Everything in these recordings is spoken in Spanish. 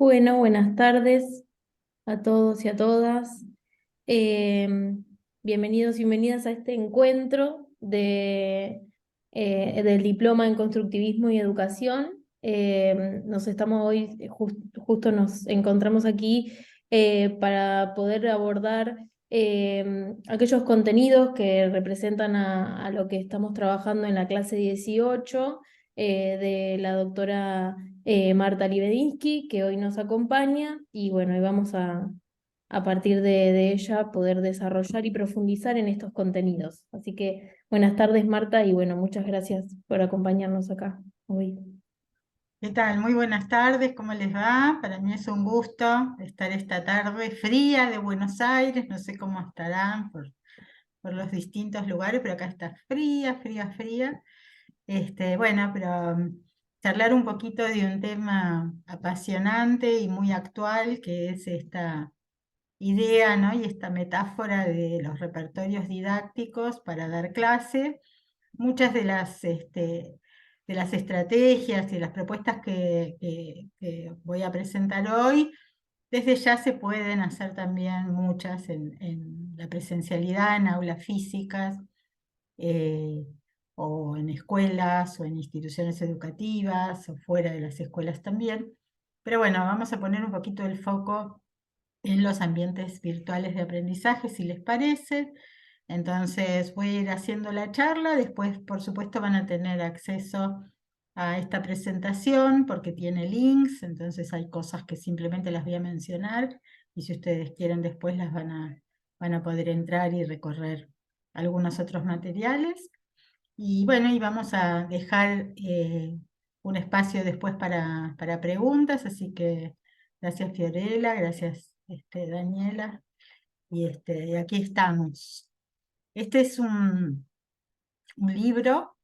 Bueno, buenas tardes a todos y a todas. Eh, Bienvenidos y bienvenidas a este encuentro del Diploma en Constructivismo y Educación. Nos estamos hoy, justo nos encontramos aquí para poder abordar aquellos contenidos que representan a lo que estamos trabajando en la clase 18 de la doctora Marta Libedinsky, que hoy nos acompaña, y bueno, y vamos a partir de ella poder desarrollar y profundizar en estos contenidos. Así que buenas tardes, Marta, y bueno, muchas gracias por acompañarnos acá hoy. ¿Qué tal? Muy buenas tardes, ¿cómo les va? Para mí es un gusto estar esta tarde fría de Buenos Aires, no sé cómo estarán por los distintos lugares, pero acá está fría, fría, fría. Bueno, pero charlar un poquito de un tema apasionante y muy actual, que es esta idea, ¿no? Y esta metáfora de los repertorios didácticos para dar clase. Muchas de las estrategias y las propuestas que voy a presentar hoy, desde ya se pueden hacer también muchas en la presencialidad, en aulas físicas, eh, o en escuelas, o en instituciones educativas, o fuera de las escuelas también. Pero bueno, vamos a poner un poquito el foco en los ambientes virtuales de aprendizaje, si les parece. Entonces voy a ir haciendo la charla, después por supuesto van a tener acceso a esta presentación porque tiene links, entonces hay cosas que simplemente las voy a mencionar y si ustedes quieren después van a poder entrar y recorrer algunos otros materiales. Y bueno, y vamos a dejar un espacio después para preguntas, así que gracias Fiorella, gracias Daniela, y aquí estamos. Este es un libro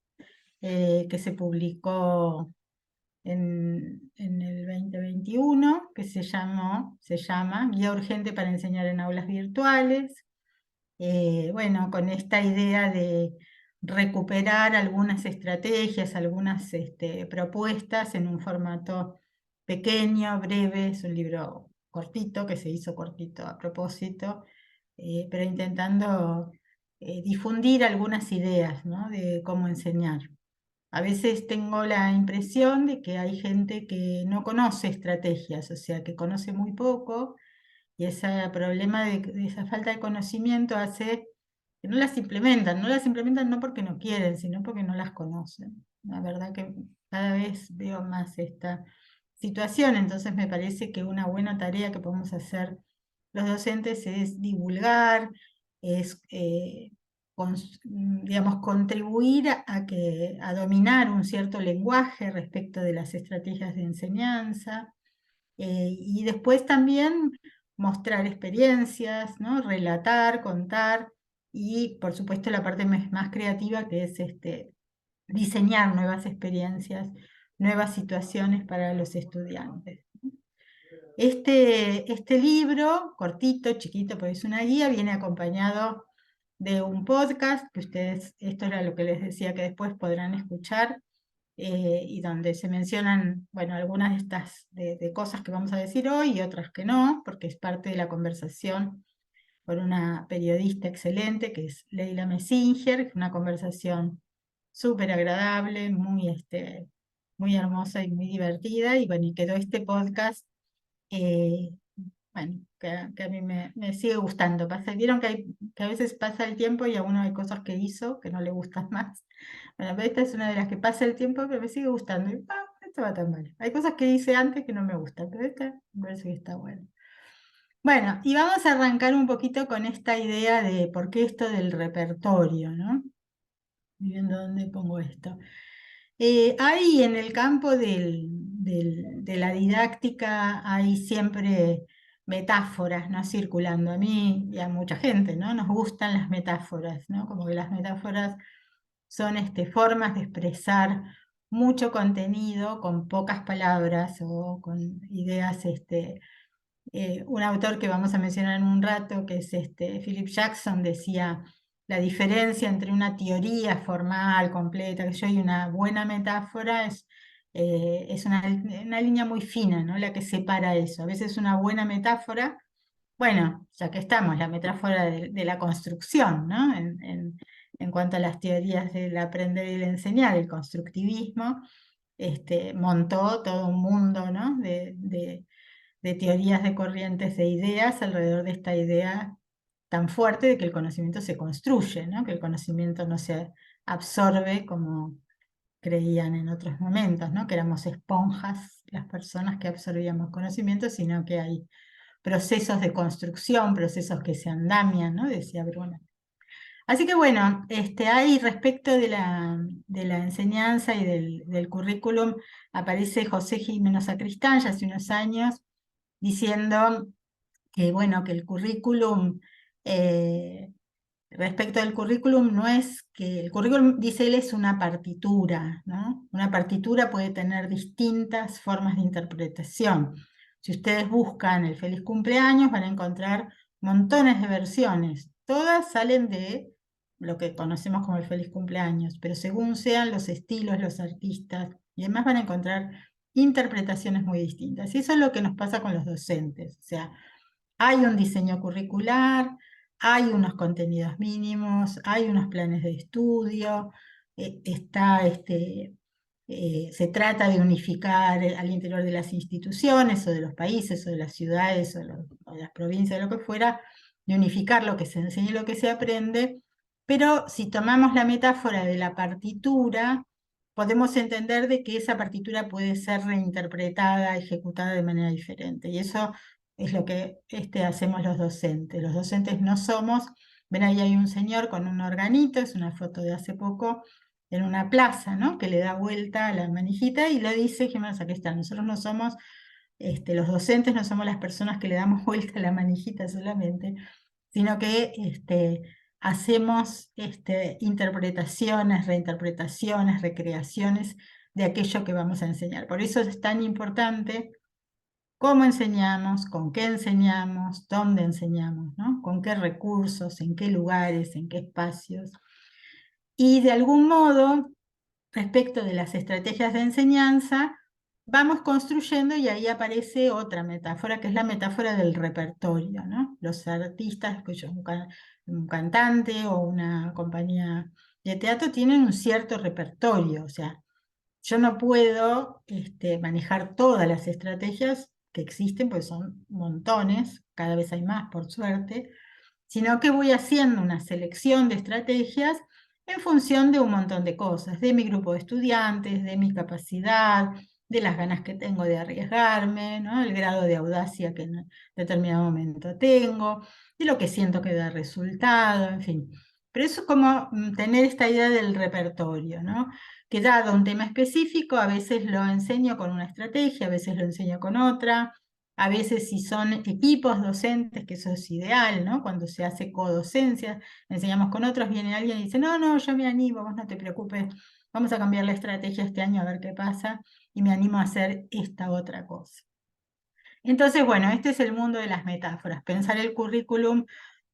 que se publicó en el 2021, que se llama Guía Urgente para Enseñar en Aulas Virtuales. Bueno, con esta idea de recuperar algunas estrategias, algunas propuestas en un formato pequeño, breve. Es un libro cortito, que se hizo cortito a propósito, pero intentando difundir algunas ideas, ¿no? De cómo enseñar. A veces tengo la impresión de que hay gente que no conoce estrategias, o sea, que conoce muy poco, y ese problema de esa falta de conocimiento hace que no las implementan no porque no quieren, sino porque no las conocen. La verdad que cada vez veo más esta situación, entonces me parece que una buena tarea que podemos hacer los docentes es divulgar, es digamos, contribuir a dominar un cierto lenguaje respecto de las estrategias de enseñanza, y después también mostrar experiencias, ¿no? Relatar, contar, y por supuesto la parte más creativa, que es diseñar nuevas experiencias, nuevas situaciones para los estudiantes. Este libro, cortito, chiquito, porque es una guía, viene acompañado de un podcast, que ustedes, esto era lo que les decía, que después podrán escuchar, y donde se mencionan, bueno, algunas de estas de cosas que vamos a decir hoy y otras que no, porque es parte de la conversación con una periodista excelente que es Leila Messinger, una conversación súper agradable, muy hermosa y muy divertida, y bueno, y quedó este podcast, eh, bueno, que a mí me sigue gustando. Vieron que a veces pasa el tiempo y a uno hay cosas que hizo que no le gustan más. Bueno, pero esta es una de las que pasa el tiempo, pero me sigue gustando. Y, esto va tan mal. Hay cosas que hice antes que no me gustan, pero esta me parece que está buena. Bueno, y vamos a arrancar un poquito con esta idea de por qué esto del repertorio, ¿no? Y viendo dónde pongo esto. Hay en el campo de la didáctica, hay siempre metáforas, ¿no? Circulando. A mí y a mucha gente, ¿no? Nos gustan las metáforas, ¿no? Como que las metáforas son formas de expresar mucho contenido con pocas palabras o con ideas. Un autor que vamos a mencionar en un rato, que es Philip Jackson, decía: la diferencia entre una teoría formal, completa, que yo, y una buena metáfora Es una línea muy fina, ¿no? La que separa eso. A veces una buena metáfora, bueno, ya que estamos, la metáfora de la construcción, ¿no? En cuanto a las teorías del aprender y el enseñar, el constructivismo, montó todo un mundo, ¿no? De teorías, de corrientes, de ideas alrededor de esta idea tan fuerte de que el conocimiento se construye, ¿no? Que el conocimiento no se absorbe como creían en otros momentos, ¿no? Que éramos esponjas las personas que absorbíamos conocimiento, sino que hay procesos de construcción, procesos que se andamian, ¿no? Decía Bruna. Así que bueno, hay respecto de la enseñanza y del currículum, aparece José Jimeno Sacristán ya hace unos años diciendo que bueno, que el currículum, respecto del currículum, no es que el currículum, dice él, es una partitura, ¿no? Una partitura puede tener distintas formas de interpretación. Si ustedes buscan el feliz cumpleaños, van a encontrar montones de versiones. Todas salen de lo que conocemos como el feliz cumpleaños, pero según sean los estilos, los artistas y demás, van a encontrar interpretaciones muy distintas. Y eso es lo que nos pasa con los docentes. O sea, hay un diseño curricular, hay unos contenidos mínimos, hay unos planes de estudio, se trata de unificar al interior de las instituciones o de los países o de las ciudades o de las provincias, lo que fuera, de unificar lo que se enseña y lo que se aprende, pero si tomamos la metáfora de la partitura, podemos entender de que esa partitura puede ser reinterpretada, ejecutada de manera diferente. Y eso es lo que hacemos los docentes. Los docentes no somos, ven ahí hay un señor con un organito, es una foto de hace poco, en una plaza, ¿no? Que le da vuelta a la manijita y lo dice Jimena Sacristán. Nosotros no somos, los docentes no somos las personas que le damos vuelta a la manijita solamente, sino que hacemos interpretaciones, reinterpretaciones, recreaciones de aquello que vamos a enseñar. Por eso es tan importante cómo enseñamos, con qué enseñamos, dónde enseñamos, ¿no? Con qué recursos, en qué lugares, en qué espacios. Y de algún modo, respecto de las estrategias de enseñanza, vamos construyendo y ahí aparece otra metáfora, que es la metáfora del repertorio, ¿no? Los artistas, un cantante o una compañía de teatro tienen un cierto repertorio, o sea, yo no puedo manejar todas las estrategias que existen, pues son montones, cada vez hay más, por suerte, sino que voy haciendo una selección de estrategias en función de un montón de cosas, de mi grupo de estudiantes, de mi capacidad, de las ganas que tengo de arriesgarme, ¿no? El grado de audacia que en determinado momento tengo, de lo que siento que da resultado, en fin. Pero eso es como tener esta idea del repertorio, ¿no? Que dado un tema específico, a veces lo enseño con una estrategia, a veces lo enseño con otra, a veces si son equipos docentes, que eso es ideal, ¿no? Cuando se hace codocencia, enseñamos con otros, viene alguien y dice, no, no, yo me animo, vos no te preocupes, vamos a cambiar la estrategia este año a ver qué pasa, y me animo a hacer esta otra cosa. Entonces, bueno, este es el mundo de las metáforas, pensar el currículum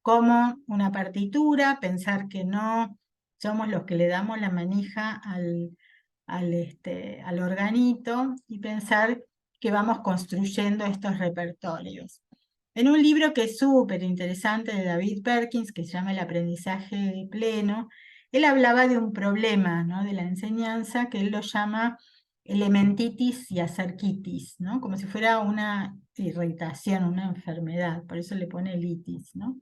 como una partitura, pensar que no somos los que le damos la manija al organito y pensar que vamos construyendo estos repertorios. En un libro que es súper interesante de David Perkins, que se llama El aprendizaje pleno, él hablaba de un problema, ¿no? De la enseñanza que él lo llama elementitis y acerquitis, ¿no? Como si fuera una irritación, una enfermedad, por eso le pone litis, ¿no?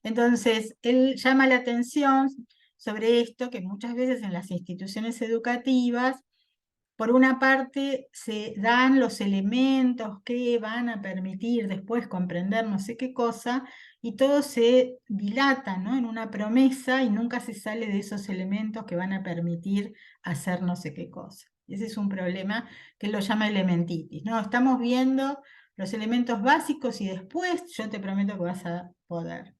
Entonces, él llama la atención sobre esto, que muchas veces en las instituciones educativas, por una parte, se dan los elementos que van a permitir después comprender no sé qué cosa, y todo se dilata, ¿no? En una promesa y nunca se sale de esos elementos que van a permitir hacer no sé qué cosa. Ese es un problema que él lo llama elementitis, ¿no? Estamos viendo los elementos básicos y después yo te prometo que vas a poder.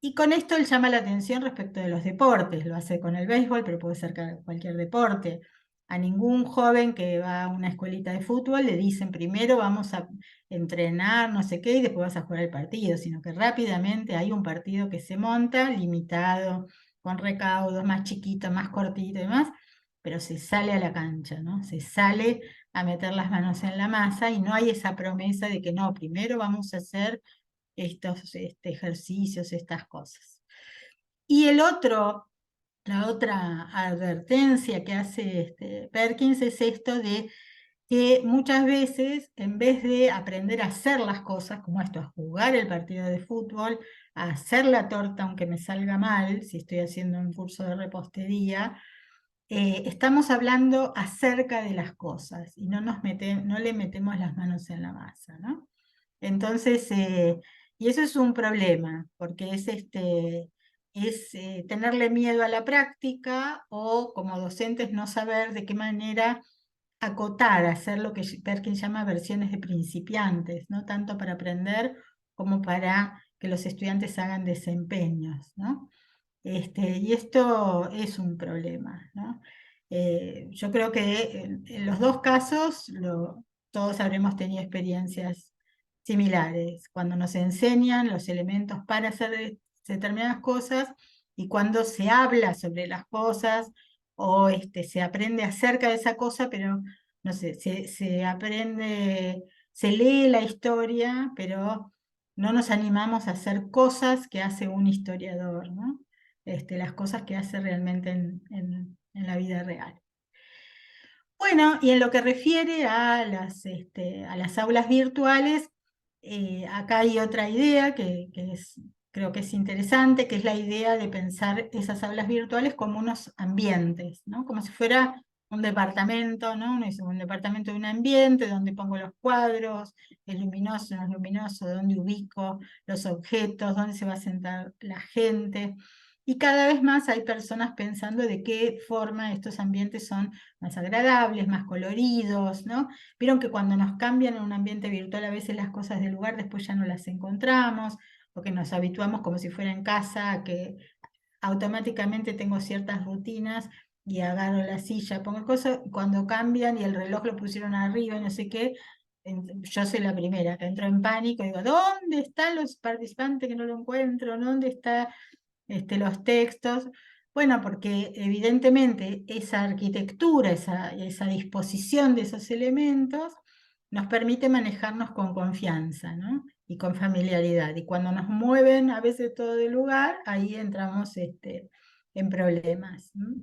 Y con esto él llama la atención respecto de los deportes, lo hace con el béisbol, pero puede ser cualquier deporte. A ningún joven que va a una escuelita de fútbol le dicen primero vamos a entrenar, no sé qué, y después vas a jugar el partido, sino que rápidamente hay un partido que se monta, limitado, con recaudos, más chiquito, más cortito y demás, pero se sale a la cancha, ¿no? Se sale a meter las manos en la masa y no hay esa promesa de que no, primero vamos a hacer estos ejercicios, estas cosas. Y la otra advertencia que hace Perkins es esto de que muchas veces, en vez de aprender a hacer las cosas, como esto, a jugar el partido de fútbol, a hacer la torta aunque me salga mal, si estoy haciendo un curso de repostería, estamos hablando acerca de las cosas y no le metemos las manos en la masa, ¿no? Entonces, y eso es un problema, porque es tenerle miedo a la práctica o como docentes no saber de qué manera acotar, hacer lo que Perkins llama versiones de principiantes, no tanto para aprender como para que los estudiantes hagan desempeños, ¿no? Y esto es un problema, ¿no? Yo creo que en los dos casos todos habremos tenido experiencias similares, cuando nos enseñan los elementos para hacer determinadas cosas y cuando se habla sobre las cosas o se aprende acerca de esa cosa, pero no sé, se aprende, se lee la historia, pero no nos animamos a hacer cosas que hace un historiador, ¿no? Las cosas que hace realmente en la vida real. Bueno, y en lo que refiere a las aulas virtuales, acá hay otra idea creo que es interesante, que es la idea de pensar esas aulas virtuales como unos ambientes, ¿no? Como si fuera un departamento, ¿no? Un departamento de un ambiente donde pongo los cuadros, el luminoso, no es luminoso, dónde ubico los objetos, dónde se va a sentar la gente. Y cada vez más hay personas pensando de qué forma estos ambientes son más agradables, más coloridos, ¿no? Vieron que cuando nos cambian en un ambiente virtual a veces las cosas del lugar después ya no las encontramos, porque nos habituamos como si fuera en casa, a que automáticamente tengo ciertas rutinas y agarro la silla, pongo cosas, cuando cambian y el reloj lo pusieron arriba y no sé qué, yo soy la primera que entro en pánico y digo, ¿dónde están los participantes que no lo encuentro? ¿Dónde están los textos? Bueno, porque evidentemente esa arquitectura, esa disposición de esos elementos nos permite manejarnos con confianza, ¿no? Y con familiaridad. Y cuando nos mueven a veces todo de lugar, ahí entramos en problemas, ¿no?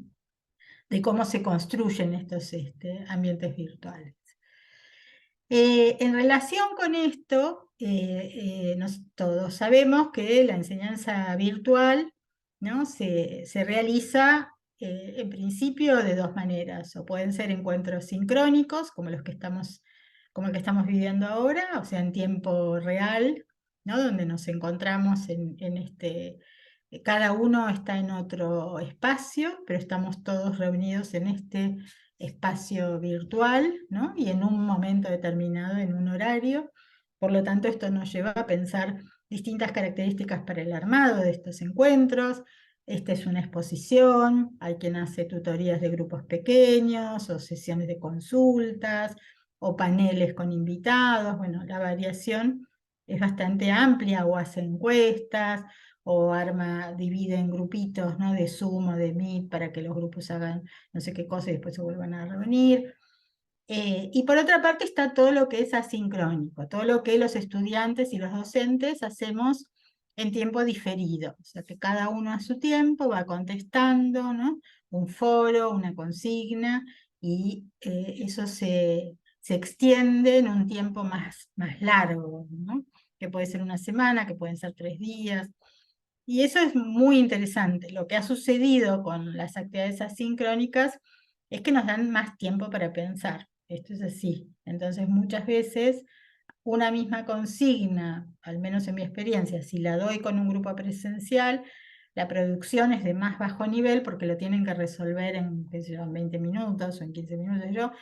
De cómo se construyen estos ambientes virtuales. En relación con esto, todos sabemos que la enseñanza virtual, ¿no? se realiza en principio de dos maneras, o pueden ser encuentros sincrónicos, como el que estamos viviendo ahora, o sea, en tiempo real, ¿no? Donde nos encontramos cada uno está en otro espacio, pero estamos todos reunidos en este espacio virtual, ¿no? Y en un momento determinado, en un horario. Por lo tanto, esto nos lleva a pensar distintas características para el armado de estos encuentros. Esta es una exposición, hay quien hace tutorías de grupos pequeños, o sesiones de consultas, o paneles con invitados. Bueno, la variación es bastante amplia, o hace encuestas, o divide en grupitos, ¿no? De Zoom o de Meet para que los grupos hagan no sé qué cosa y después se vuelvan a reunir. Y por otra parte está todo lo que es asincrónico, todo lo que los estudiantes y los docentes hacemos en tiempo diferido, o sea que cada uno a su tiempo va contestando, ¿no? Un foro, una consigna, y eso se extiende en un tiempo más largo, ¿no? Que puede ser una semana, que pueden ser 3 días. Y eso es muy interesante. Lo que ha sucedido con las actividades asincrónicas es que nos dan más tiempo para pensar. Esto es así. Entonces, muchas veces una misma consigna, al menos en mi experiencia, si la doy con un grupo presencial, la producción es de más bajo nivel porque lo tienen que resolver en, qué sé yo, en 20 minutos o en 15 minutos yo.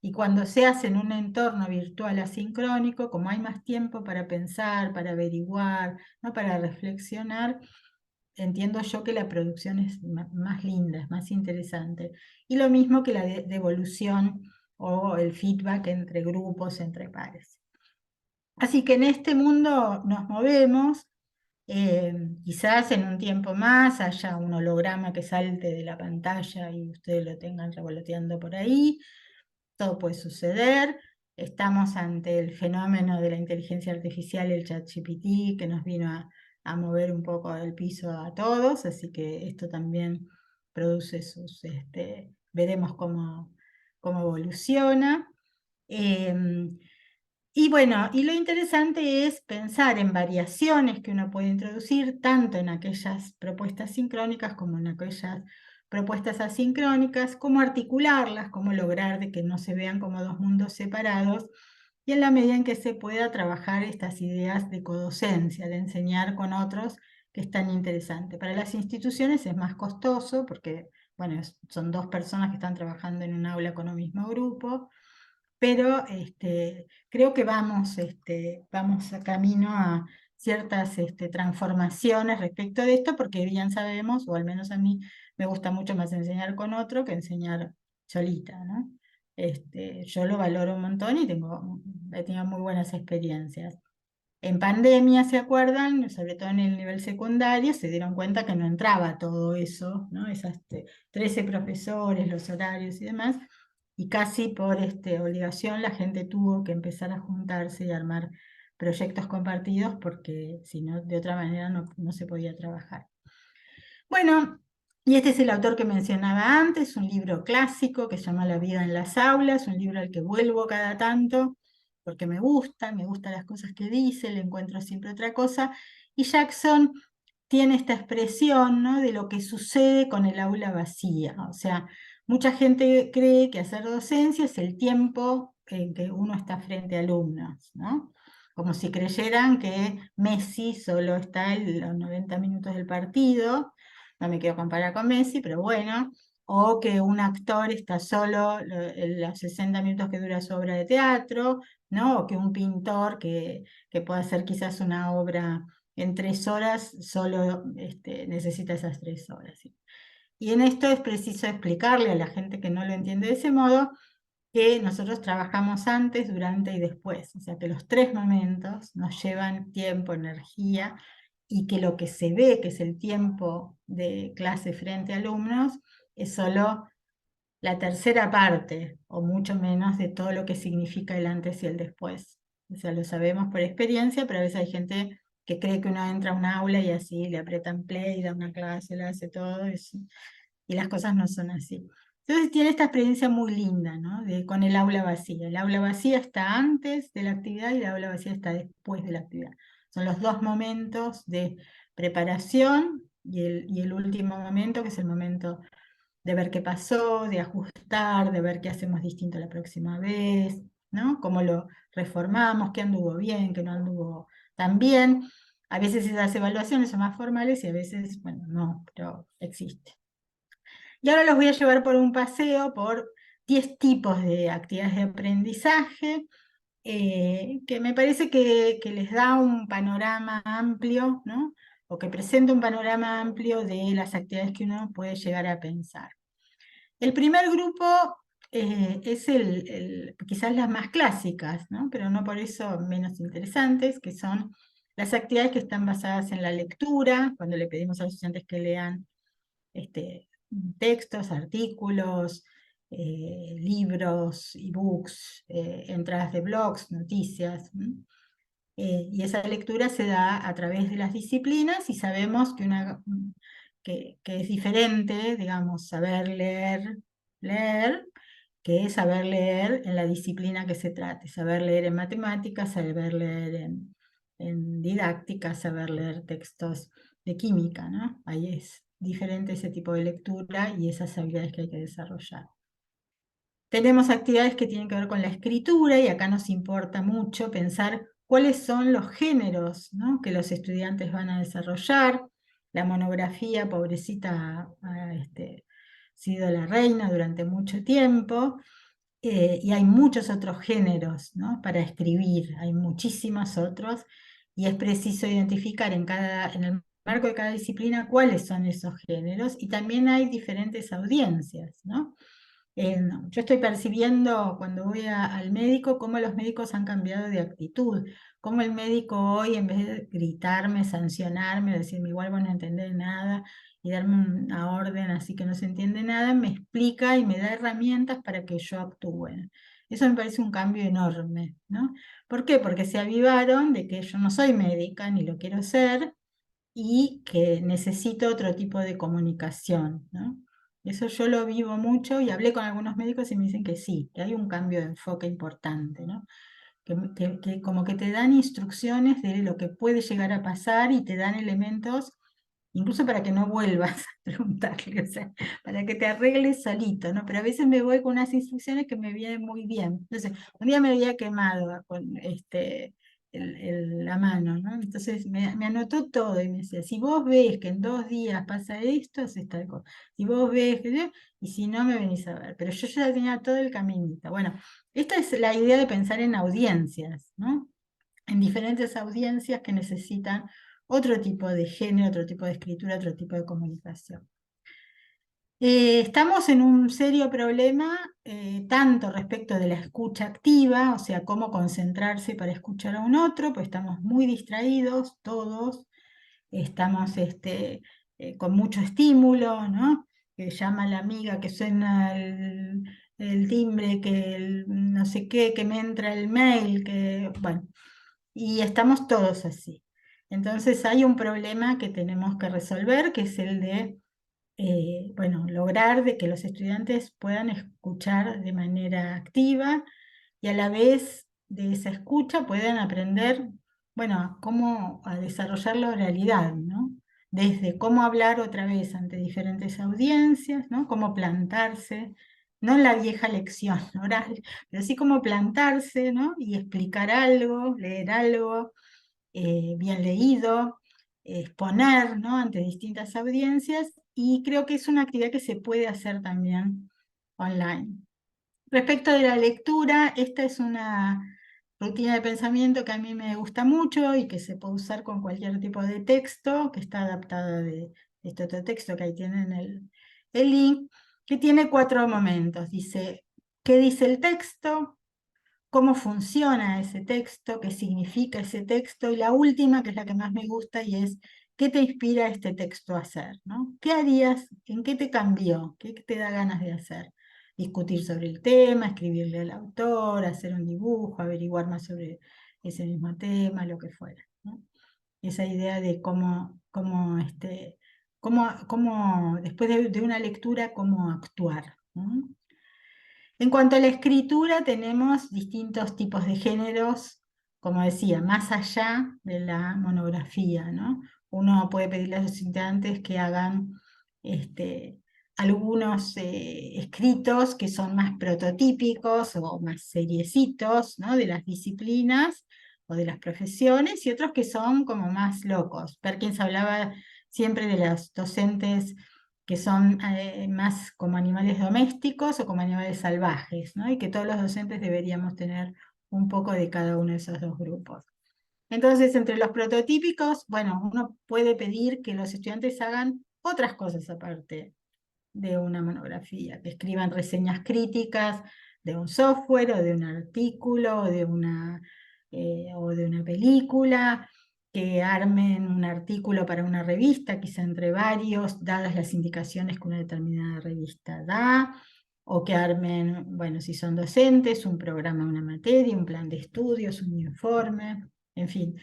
Y cuando se hace en un entorno virtual asincrónico, como hay más tiempo para pensar, para averiguar, ¿no? Para reflexionar, entiendo yo que la producción es más linda, es más interesante. Y lo mismo que la devolución o el feedback entre grupos, entre pares. Así que en este mundo nos movemos. Quizás en un tiempo más haya un holograma que salte de la pantalla y ustedes lo tengan revoloteando por ahí. Todo puede suceder. Estamos ante el fenómeno de la inteligencia artificial, el ChatGPT, que nos vino a mover un poco el piso a todos, así que esto también produce veremos cómo evoluciona. Y bueno, y lo interesante es pensar en variaciones que uno puede introducir tanto en aquellas propuestas sincrónicas como en aquellas propuestas asincrónicas, cómo articularlas, cómo lograr de que no se vean como dos mundos separados, y en la medida en que se pueda trabajar estas ideas de codocencia, de enseñar con otros, que es tan interesante. Para las instituciones es más costoso porque, bueno, son dos personas que están trabajando en un aula con un mismo grupo, pero creo que vamos a camino a ciertas transformaciones respecto de esto, porque bien sabemos, o al menos a mí me gusta mucho más enseñar con otro que enseñar solita, ¿no? Yo lo valoro un montón y he tenido muy buenas experiencias. En pandemia, ¿se acuerdan? Sobre todo en el nivel secundario, se dieron cuenta que no entraba todo eso, ¿no? Esas 13 profesores, los horarios y demás, y casi por obligación la gente tuvo que empezar a juntarse y armar proyectos compartidos porque si no, de otra manera no se podía trabajar. Bueno, y este es el autor que mencionaba antes, un libro clásico que se llama La vida en las aulas, un libro al que vuelvo cada tanto porque me gustan las cosas que dice, le encuentro siempre otra cosa, y Jackson tiene esta expresión, ¿no?, de lo que sucede con el aula vacía. O sea, mucha gente cree que hacer docencia es el tiempo en que uno está frente a alumnos, ¿no? Como si creyeran que Messi solo está en los 90 minutos del partido. No me quiero comparar con Messi, pero bueno, o que un actor está solo los 60 minutos que dura su obra de teatro, ¿no? O que un pintor que puede hacer quizás una obra en 3 horas, solo necesita esas 3 horas. ¿Sí? Y en esto es preciso explicarle a la gente que no lo entiende de ese modo que nosotros trabajamos antes, durante y después. O sea, que los 3 momentos nos llevan tiempo, energía, y que lo que se ve, que es el tiempo de clase frente a alumnos, es solo la tercera parte, o mucho menos, de todo lo que significa el antes y el después. O sea, lo sabemos por experiencia, pero a veces hay gente que cree que uno entra a un aula y así le apretan play, da una clase, le hace todo, y las cosas no son así. Entonces tiene esta experiencia muy linda, ¿no?, con el aula vacía. El aula vacía está antes de la actividad y el aula vacía está después de la actividad. Son los dos momentos de preparación y el último momento, que es el momento de ver qué pasó, de ajustar, de ver qué hacemos distinto la próxima vez, ¿no? Cómo lo reformamos, qué anduvo bien, qué no anduvo tan bien. A veces esas evaluaciones son más formales y a veces, bueno, no, pero existe. Y ahora los voy a llevar por un paseo por 10 tipos de actividades de aprendizaje, que me parece que les da un panorama amplio, ¿no? O que presenta un panorama amplio de las actividades que uno puede llegar a pensar. El primer grupo es quizás las más clásicas, ¿no?, pero no por eso menos interesantes, que son las actividades que están basadas en la lectura, cuando le pedimos a los estudiantes que lean textos, artículos, libros, ebooks, entradas de blogs, noticias. Y esa lectura se da a través de las disciplinas y sabemos que es diferente, digamos, saber leer, que saber leer en la disciplina que se trate. Saber leer en matemáticas, saber leer en didáctica, saber leer textos de química, ¿no? Ahí es diferente ese tipo de lectura y esas habilidades que hay que desarrollar. Tenemos actividades que tienen que ver con la escritura y acá nos importa mucho pensar cuáles son los géneros, ¿no?, que los estudiantes van a desarrollar. La monografía, pobrecita, ha sido la reina durante mucho tiempo, y hay muchos otros géneros, ¿no?, para escribir, hay muchísimos otros, y es preciso identificar en el marco de cada disciplina cuáles son esos géneros, y también hay diferentes audiencias, ¿no? Yo estoy percibiendo cuando voy al médico cómo los médicos han cambiado de actitud, cómo el médico hoy, en vez de gritarme, sancionarme, decirme igual vos no entendés nada y darme una orden así que no se entiende nada, me explica y me da herramientas para que yo actúe. Eso me parece un cambio enorme, ¿no? ¿Por qué? Porque se avivaron de que yo no soy médica ni lo quiero ser y que necesito otro tipo de comunicación, ¿no? Eso yo lo vivo mucho y hablé con algunos médicos y me dicen que sí, que hay un cambio de enfoque importante, ¿no? Que como que te dan instrucciones de lo que puede llegar a pasar y te dan elementos incluso para que no vuelvas a preguntarle, o sea, para que te arregles solito, ¿no? Pero a veces me voy con unas instrucciones que me vienen muy bien. Entonces, un día me había quemado con la mano, ¿no? Entonces me anotó todo y me decía, si vos ves que en 2 días pasa esto, haces tal cosa. Si vos ves que... Y si no, me venís a ver. Pero yo ya tenía todo el caminito. Bueno, esta es la idea de pensar en audiencias, ¿no? En diferentes audiencias que necesitan otro tipo de género, otro tipo de escritura, otro tipo de comunicación. Estamos en un serio problema, tanto respecto de la escucha activa, o sea, cómo concentrarse para escuchar a un otro, pues estamos muy distraídos todos, estamos con mucho estímulo, ¿no? Que llama la amiga, que suena el timbre, que no sé qué, que me entra el mail, que, bueno, y estamos todos así. Entonces hay un problema que tenemos que resolver, que es el de, bueno, lograr de que los estudiantes puedan escuchar de manera activa y a la vez de esa escucha puedan aprender, bueno, a desarrollar la oralidad, ¿no? Desde cómo hablar otra vez ante diferentes audiencias, ¿no? Cómo plantarse, no en la vieja lección oral, pero sí cómo plantarse, ¿no? Y explicar algo, leer algo bien leído, exponer, ¿no? Ante distintas audiencias, y creo que es una actividad que se puede hacer también online. Respecto de la lectura, esta es una rutina de pensamiento que a mí me gusta mucho y que se puede usar con cualquier tipo de texto, que está adaptada de este otro texto que ahí tienen el link, que tiene 4 momentos. Dice, ¿qué dice el texto? ¿Cómo funciona ese texto? ¿Qué significa ese texto? Y la última, que es la que más me gusta, y es, ¿qué te inspira este texto a hacer? ¿No? ¿Qué harías? ¿En qué te cambió? ¿Qué te da ganas de hacer? Discutir sobre el tema, escribirle al autor, hacer un dibujo, averiguar más sobre ese mismo tema, lo que fuera, ¿no? Esa idea de cómo después de una lectura, cómo actuar, ¿no? En cuanto a la escritura, tenemos distintos tipos de géneros, como decía, más allá de la monografía, ¿no? Uno puede pedirle a los estudiantes que hagan algunos escritos que son más prototípicos o más seriecitos, ¿no? De las disciplinas o de las profesiones, y otros que son como más locos. Perkins hablaba siempre de los docentes que son más como animales domésticos o como animales salvajes, ¿no? Y que todos los docentes deberíamos tener un poco de cada uno de esos dos grupos. Entonces, entre los prototípicos, bueno, uno puede pedir que los estudiantes hagan otras cosas aparte de una monografía, que escriban reseñas críticas de un software o de un artículo o de una película, que armen un artículo para una revista, quizá entre varios, dadas las indicaciones que una determinada revista da, o que armen, bueno, si son docentes, un programa, una materia, un plan de estudios, un informe, en fin.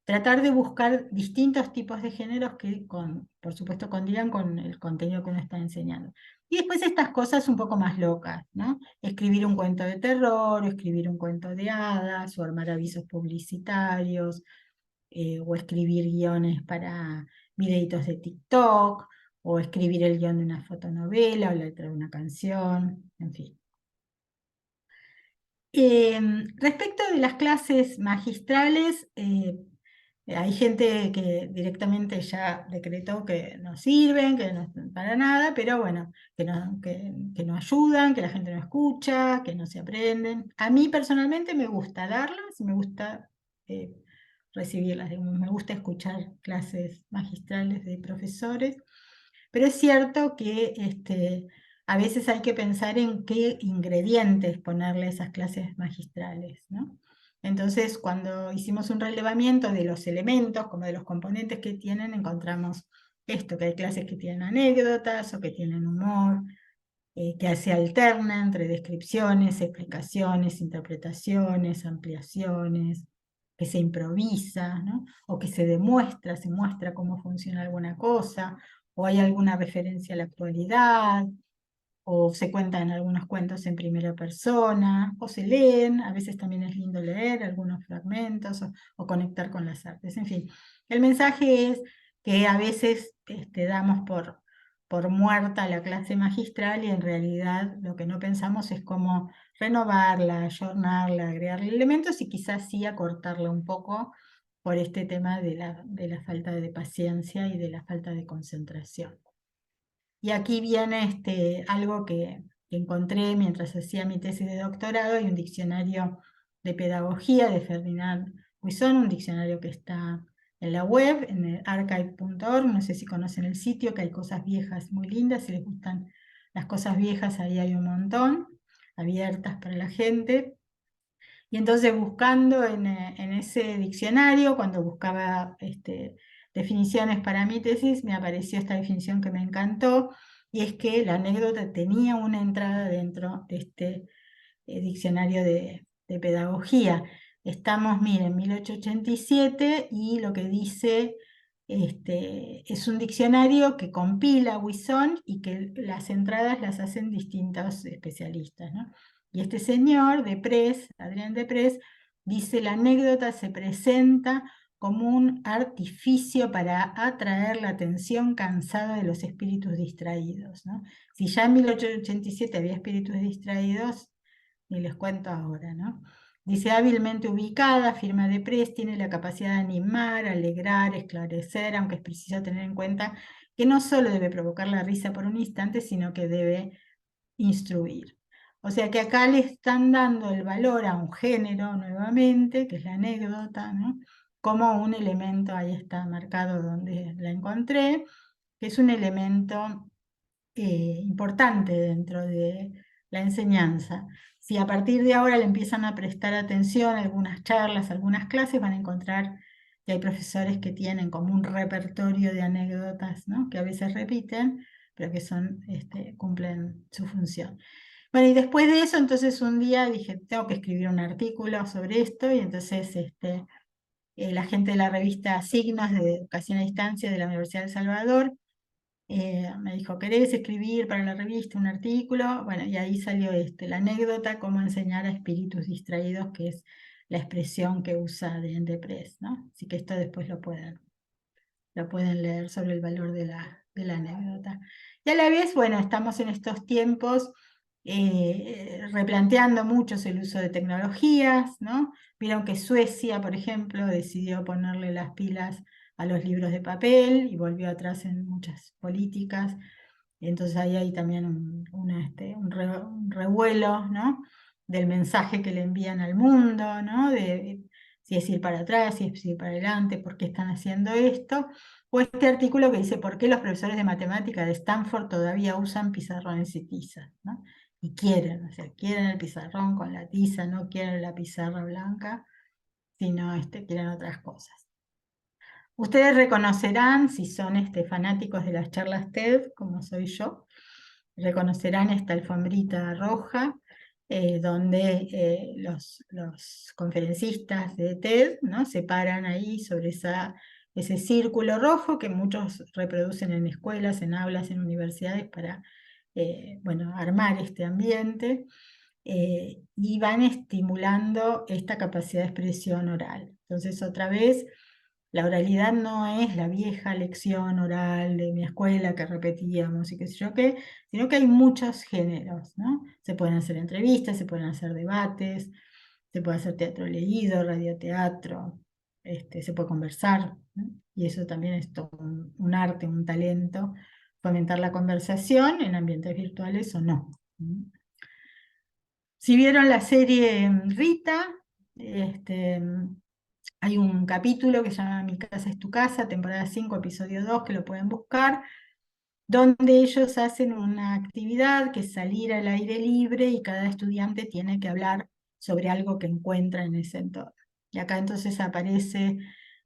Tratar de buscar distintos tipos de géneros que, por supuesto, condigan con el contenido que uno está enseñando. Y después estas cosas un poco más locas, ¿no? Escribir un cuento de terror, o escribir un cuento de hadas, o armar avisos publicitarios, o escribir guiones para videitos de TikTok, o escribir el guión de una fotonovela, o la letra de una canción, en fin. Respecto de las clases magistrales, hay gente que directamente ya decretó que no sirven, que no sirven para nada, pero bueno, que no ayudan, que la gente no escucha, que no se aprenden. A mí personalmente me gusta darlas, me gusta eh, recibirlas, digamos, me gusta escuchar clases magistrales de profesores, pero es cierto que a veces hay que pensar en qué ingredientes ponerle a esas clases magistrales, ¿no? Entonces, cuando hicimos un relevamiento de los elementos, como de los componentes que tienen, encontramos esto, que hay clases que tienen anécdotas o que tienen humor, que se alterna entre descripciones, explicaciones, interpretaciones, ampliaciones, que se improvisa, ¿no? O que se muestra cómo funciona alguna cosa, o hay alguna referencia a la actualidad, o se cuentan algunos cuentos en primera persona, o se leen, a veces también es lindo leer algunos fragmentos, o conectar con las artes. En fin, el mensaje es que a veces damos por muerta la clase magistral y en realidad lo que no pensamos es cómo renovarla, ayornarla, agregarle elementos y quizás sí acortarla un poco por este tema de la falta de paciencia y de la falta de concentración. Y aquí viene algo que encontré mientras hacía mi tesis de doctorado. Hay un diccionario de pedagogía de Ferdinand Buisson, un diccionario que está en la web, en el archive.org. No sé si conocen el sitio, que hay cosas viejas muy lindas. Si les gustan las cosas viejas, ahí hay un montón, abiertas para la gente. Y entonces buscando en ese diccionario, cuando buscaba definiciones para mi tesis, me apareció esta definición que me encantó, y es que la anécdota tenía una entrada dentro de este diccionario de pedagogía. Estamos, miren, en 1887 y lo que dice es un diccionario que compila Wisson y que las entradas las hacen distintos especialistas, ¿no? Y este señor, Adrián Deprez, dice: la anécdota se presenta como un artificio para atraer la atención cansada de los espíritus distraídos, ¿no? Si ya en 1887 había espíritus distraídos, ni les cuento ahora, ¿no? Dice: hábilmente ubicada, firma de Press, tiene la capacidad de animar, alegrar, esclarecer, aunque es preciso tener en cuenta que no solo debe provocar la risa por un instante, sino que debe instruir. O sea que acá le están dando el valor a un género nuevamente, que es la anécdota, ¿no? Como un elemento, ahí está marcado donde la encontré, que es un elemento importante dentro de la enseñanza. Si a partir de ahora le empiezan a prestar atención a algunas charlas, algunas clases, van a encontrar que hay profesores que tienen como un repertorio de anécdotas, ¿no? Que a veces repiten, pero que cumplen su función. Bueno, y después de eso, entonces un día dije: tengo que escribir un artículo sobre esto, y entonces la gente de la revista Signos de Educación a Distancia de la Universidad de El Salvador me dijo: ¿querés escribir para la revista un artículo? Bueno, y ahí salió la anécdota, cómo enseñar a espíritus distraídos, que es la expresión que usa Adrián Deprez, ¿no? Así que esto después lo pueden leer sobre el valor de la anécdota. Y a la vez, bueno, estamos en estos tiempos replanteando mucho el uso de tecnologías, ¿no? Vieron que Suecia, por ejemplo, decidió ponerle las pilas a los libros de papel y volvió atrás en muchas políticas. Entonces ahí hay también un revuelo, ¿no? Del mensaje que le envían al mundo, ¿no? De si es ir para atrás, si es ir para adelante, por qué están haciendo esto. O este artículo que dice: ¿por qué los profesores de matemática de Stanford todavía usan pizarrones y tizas, ¿no? Y quieren, o sea, quieren el pizarrón con la tiza, no quieren la pizarra blanca, sino quieren otras cosas. Ustedes reconocerán, si son fanáticos de las charlas TED, como soy yo, reconocerán esta alfombrita roja, donde los conferencistas de TED, ¿no? Se paran ahí sobre ese círculo rojo que muchos reproducen en escuelas, en aulas, en universidades para bueno, armar este ambiente, y van estimulando esta capacidad de expresión oral. Entonces, otra vez, la oralidad no es la vieja lección oral de mi escuela que repetíamos y qué sé yo qué, sino que hay muchos géneros, ¿no? Se pueden hacer entrevistas, se pueden hacer debates, se puede hacer teatro leído, radioteatro, se puede conversar, ¿no? Y eso también es todo un arte, un talento, fomentar la conversación en ambientes virtuales o no. Si vieron la serie Rita, hay un capítulo que se llama Mi casa es tu casa, temporada 5, episodio 2, que lo pueden buscar, donde ellos hacen una actividad que es salir al aire libre y cada estudiante tiene que hablar sobre algo que encuentra en ese entorno. Y acá entonces aparece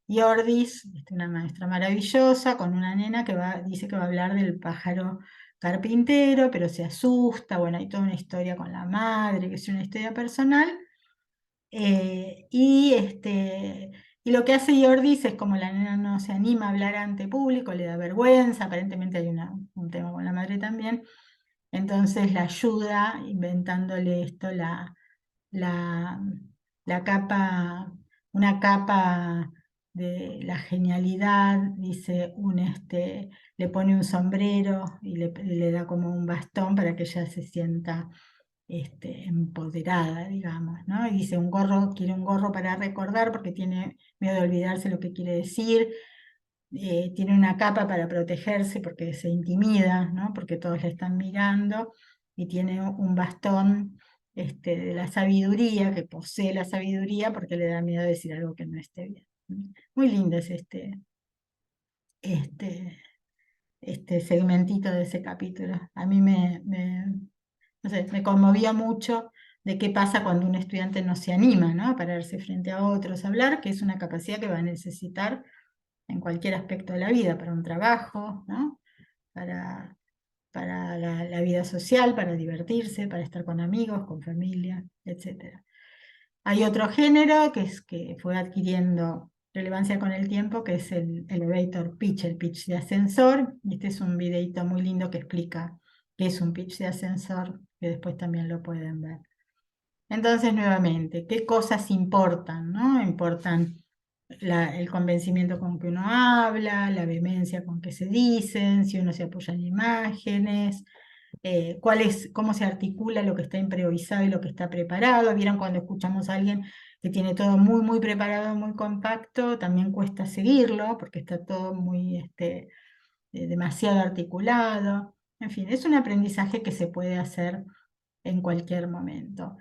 Yordis, una maestra maravillosa, con una nena que dice que va a hablar del pájaro carpintero, pero se asusta, bueno, hay toda una historia con la madre, que es una historia personal. Y lo que hace Yordis es, como la nena no se anima a hablar ante público, le da vergüenza, aparentemente hay un tema con la madre también, entonces la ayuda inventándole esto, la, la capa, una capa de la genialidad, dice, le pone un sombrero y le da como un bastón para que ella se sienta empoderada, digamos, ¿no? Y dice, quiere un gorro para recordar porque tiene miedo de olvidarse lo que quiere decir, tiene una capa para protegerse porque se intimida, ¿no? Porque todos le están mirando, y tiene un bastón de la sabiduría, que posee la sabiduría porque le da miedo decir algo que no esté bien. Muy lindo es este, este segmentito de ese capítulo. A mí no sé, me conmovió mucho de qué pasa cuando un estudiante no se anima, ¿no? A pararse frente a otros, a hablar, que es una capacidad que va a necesitar en cualquier aspecto de la vida, para un trabajo, ¿no? Para, para la vida social, para divertirse, para estar con amigos, con familia, etc. Hay otro género que fue adquiriendo relevancia con el tiempo, que es el elevator pitch, el pitch de ascensor. Y este es un videito muy lindo que explica qué es un pitch de ascensor, que después también lo pueden ver. Entonces, nuevamente, ¿qué cosas importan, no? Importan el convencimiento con que uno habla, la vehemencia con que se dicen, si uno se apoya en imágenes, cómo se articula lo que está improvisado y lo que está preparado. Vieron, cuando escuchamos a alguien que tiene todo muy, muy preparado, muy compacto, también cuesta seguirlo porque está todo muy, demasiado articulado. En fin, es un aprendizaje que se puede hacer en cualquier momento.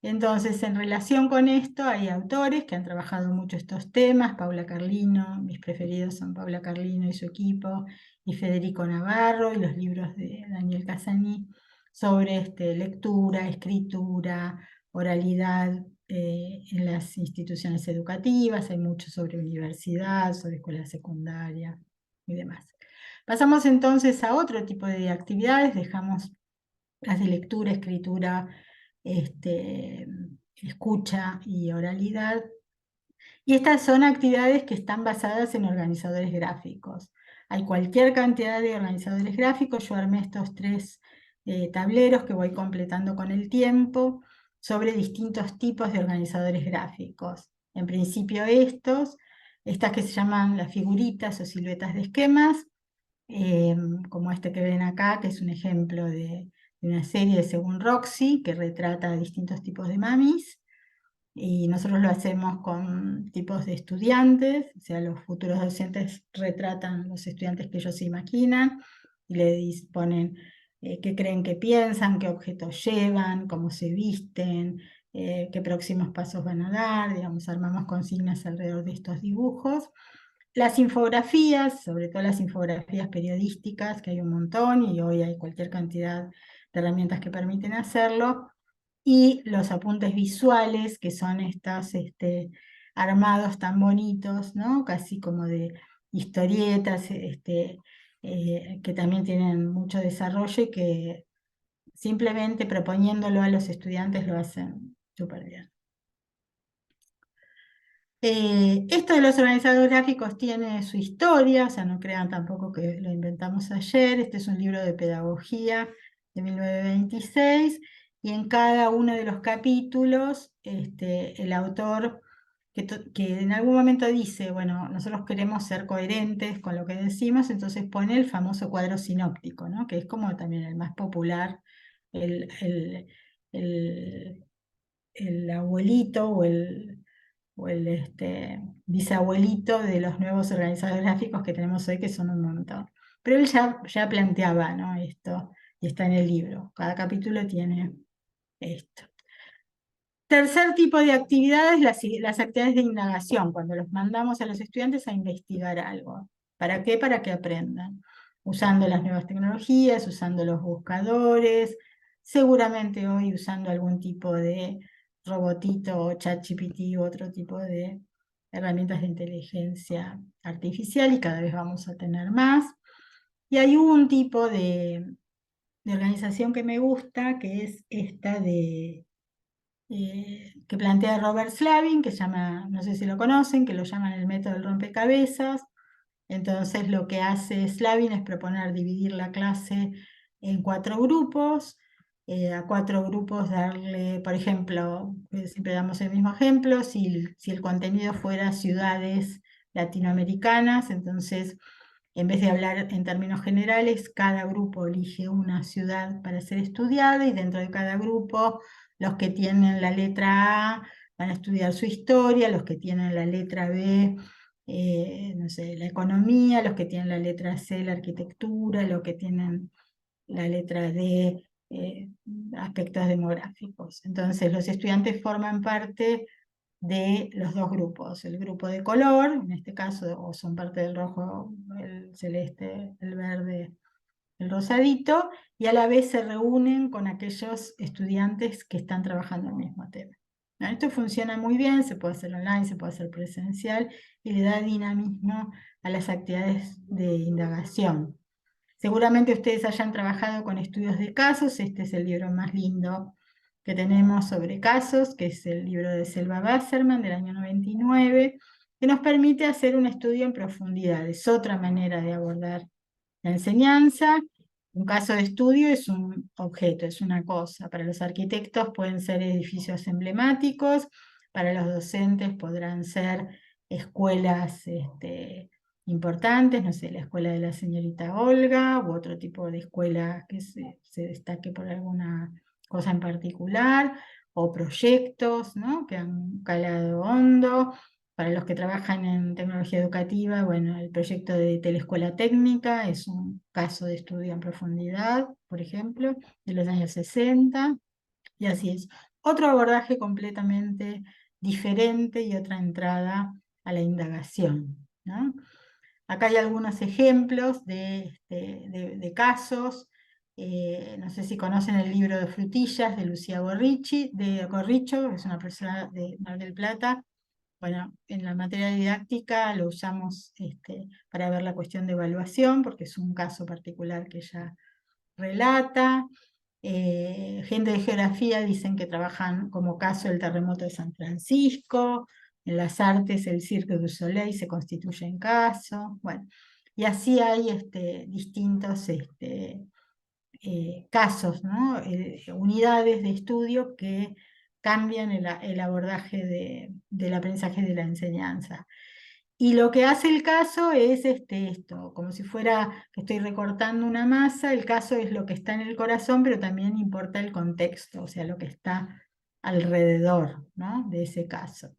Entonces, en relación con esto, hay autores que han trabajado mucho estos temas: Paula Carlino, mis preferidos son Paula Carlino y su equipo, y Federico Navarro, y los libros de Daniel Casani sobre lectura, escritura, oralidad en las instituciones educativas. Hay mucho sobre universidad, sobre escuela secundaria y demás. Pasamos entonces a otro tipo de actividades, dejamos las de lectura, escritura, escucha y oralidad. Y estas son actividades que están basadas en organizadores gráficos. Hay cualquier cantidad de organizadores gráficos. Yo armé estos 3 tableros que voy completando con el tiempo sobre distintos tipos de organizadores gráficos. En principio estas que se llaman las figuritas o siluetas de esquemas, como este que ven acá, que es un ejemplo de una serie de Según Roxy, que retrata distintos tipos de mamis, y nosotros lo hacemos con tipos de estudiantes, o sea, los futuros docentes retratan los estudiantes que ellos se imaginan, y le ponen qué creen que piensan, qué objetos llevan, cómo se visten, qué próximos pasos van a dar, digamos, armamos consignas alrededor de estos dibujos. Las infografías, sobre todo las infografías periodísticas, que hay un montón y hoy hay cualquier cantidad de herramientas que permiten hacerlo, y los apuntes visuales, que son estos armados tan bonitos, ¿no? Casi como de historietas, que también tienen mucho desarrollo y que simplemente proponiéndolo a los estudiantes lo hacen súper bien. Esto de los organizadores gráficos tiene su historia, o sea, no crean tampoco que lo inventamos ayer. Este es un libro de pedagogía de 1926, y en cada uno de los capítulos el autor, que en algún momento dice, bueno, nosotros queremos ser coherentes con lo que decimos, entonces pone el famoso cuadro sinóptico, ¿no? Que es como también el más popular, el, el, el- el abuelito o el bisabuelito de los nuevos organizadores gráficos que tenemos hoy, que son un montón. Pero él ya planteaba, ¿no?, esto, y está en el libro. Cada capítulo tiene esto. Tercer tipo de actividades, las actividades de indagación, cuando los mandamos a los estudiantes a investigar algo. ¿Para qué? Para que aprendan. Usando las nuevas tecnologías, usando los buscadores, seguramente hoy usando algún tipo de robotito o ChatGPT u otro tipo de herramientas de inteligencia artificial, y cada vez vamos a tener más. Y hay un tipo de organización que me gusta, que es esta que plantea Robert Slavin, que se llama, no sé si lo conocen, que lo llaman el método del rompecabezas. Entonces lo que hace Slavin es proponer dividir la clase en 4 grupos, a 4 grupos darle, por ejemplo, siempre damos el mismo ejemplo, si el contenido fuera ciudades latinoamericanas, entonces en vez de hablar en términos generales, cada grupo elige una ciudad para ser estudiada, y dentro de cada grupo los que tienen la letra A van a estudiar su historia, los que tienen la letra B, no sé, la economía, los que tienen la letra C, la arquitectura, los que tienen la letra D, aspectos demográficos. Entonces los estudiantes forman parte de los 2 grupos, el grupo de color, en este caso, o son parte del rojo, el celeste, el verde, el rosadito, y a la vez se reúnen con aquellos estudiantes que están trabajando el mismo tema. ¿No? Esto funciona muy bien, se puede hacer online, se puede hacer presencial, y le da dinamismo a las actividades de indagación. Seguramente ustedes hayan trabajado con estudios de casos. Este es el libro más lindo que tenemos sobre casos, que es el libro de Selva Wasserman del año 99, que nos permite hacer un estudio en profundidad. Es otra manera de abordar la enseñanza. Un caso de estudio es un objeto, es una cosa. Para los arquitectos pueden ser edificios emblemáticos, para los docentes podrán ser escuelas importantes, no sé, la escuela de la señorita Olga, u otro tipo de escuela que se destaque por alguna cosa en particular, o proyectos, ¿no?, que han calado hondo. Para los que trabajan en tecnología educativa, bueno, el proyecto de Telescuela Técnica es un caso de estudio en profundidad, por ejemplo, de los años 60, y así es. Otro abordaje completamente diferente y otra entrada a la indagación, ¿no? Acá hay algunos ejemplos de casos. No sé si conocen el libro de Frutillas de Lucía Gorricho, que es una persona de Mar del Plata. Bueno, en la materia didáctica lo usamos para ver la cuestión de evaluación, porque es un caso particular que ella relata. Gente de geografía dicen que trabajan como caso el terremoto de San Francisco. En las artes, el Cirque du Soleil se constituye en caso. Bueno, y así hay distintos casos, ¿no? Unidades de estudio que cambian el abordaje del aprendizaje de la enseñanza. Y lo que hace el caso es esto, como si fuera que estoy recortando una masa. El caso es lo que está en el corazón, pero también importa el contexto, o sea, lo que está alrededor, ¿no?, de ese caso.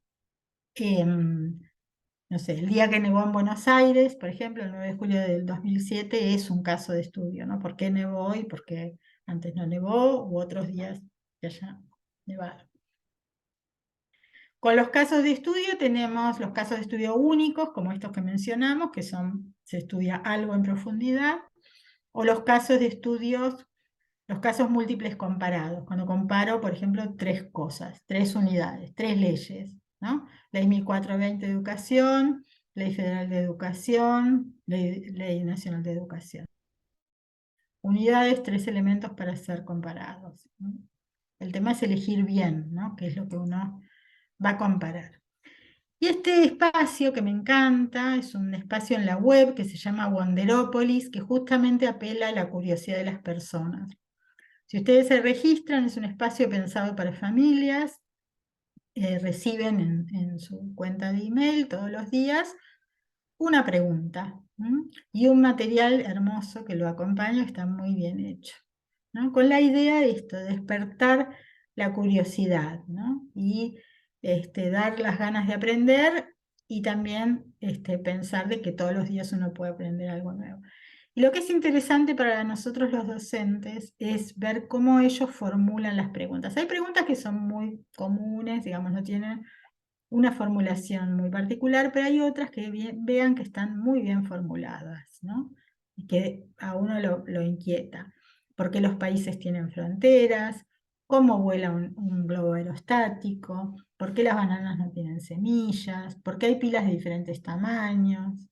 No sé, el día que nevó en Buenos Aires, por ejemplo, el 9 de julio del 2007, es un caso de estudio, ¿no? ¿Por qué nevó y por qué antes no nevó, u otros días que haya nevado? Con los casos de estudio tenemos los casos de estudio únicos, como estos que mencionamos, que se estudia algo en profundidad, o los casos de estudios, los casos múltiples comparados, cuando comparo, por ejemplo, 3 cosas, 3 unidades, 3 leyes, ¿no? Ley 1420 de Educación, Ley Federal de Educación, Ley Nacional de Educación. Unidades, 3 elementos para ser comparados, ¿no? El tema es elegir bien, ¿no?, qué es lo que uno va a comparar. Y este espacio que me encanta es un espacio en la web que se llama Wonderópolis, que justamente apela a la curiosidad de las personas. Si ustedes se registran, es un espacio pensado para familias. Reciben en su cuenta de email todos los días una pregunta, y un material hermoso que lo acompaña, está muy bien hecho, ¿no?, con la idea de esto, de despertar la curiosidad, ¿no?, y dar las ganas de aprender, y también pensar de que todos los días uno puede aprender algo nuevo. Y lo que es interesante para nosotros los docentes es ver cómo ellos formulan las preguntas. Hay preguntas que son muy comunes, digamos, no tienen una formulación muy particular, pero hay otras que vean que están muy bien formuladas, ¿no?, y que a uno lo inquieta. ¿Por qué los países tienen fronteras? cómo vuela un globo aerostático, por qué las bananas no tienen semillas, por qué hay pilas de diferentes tamaños,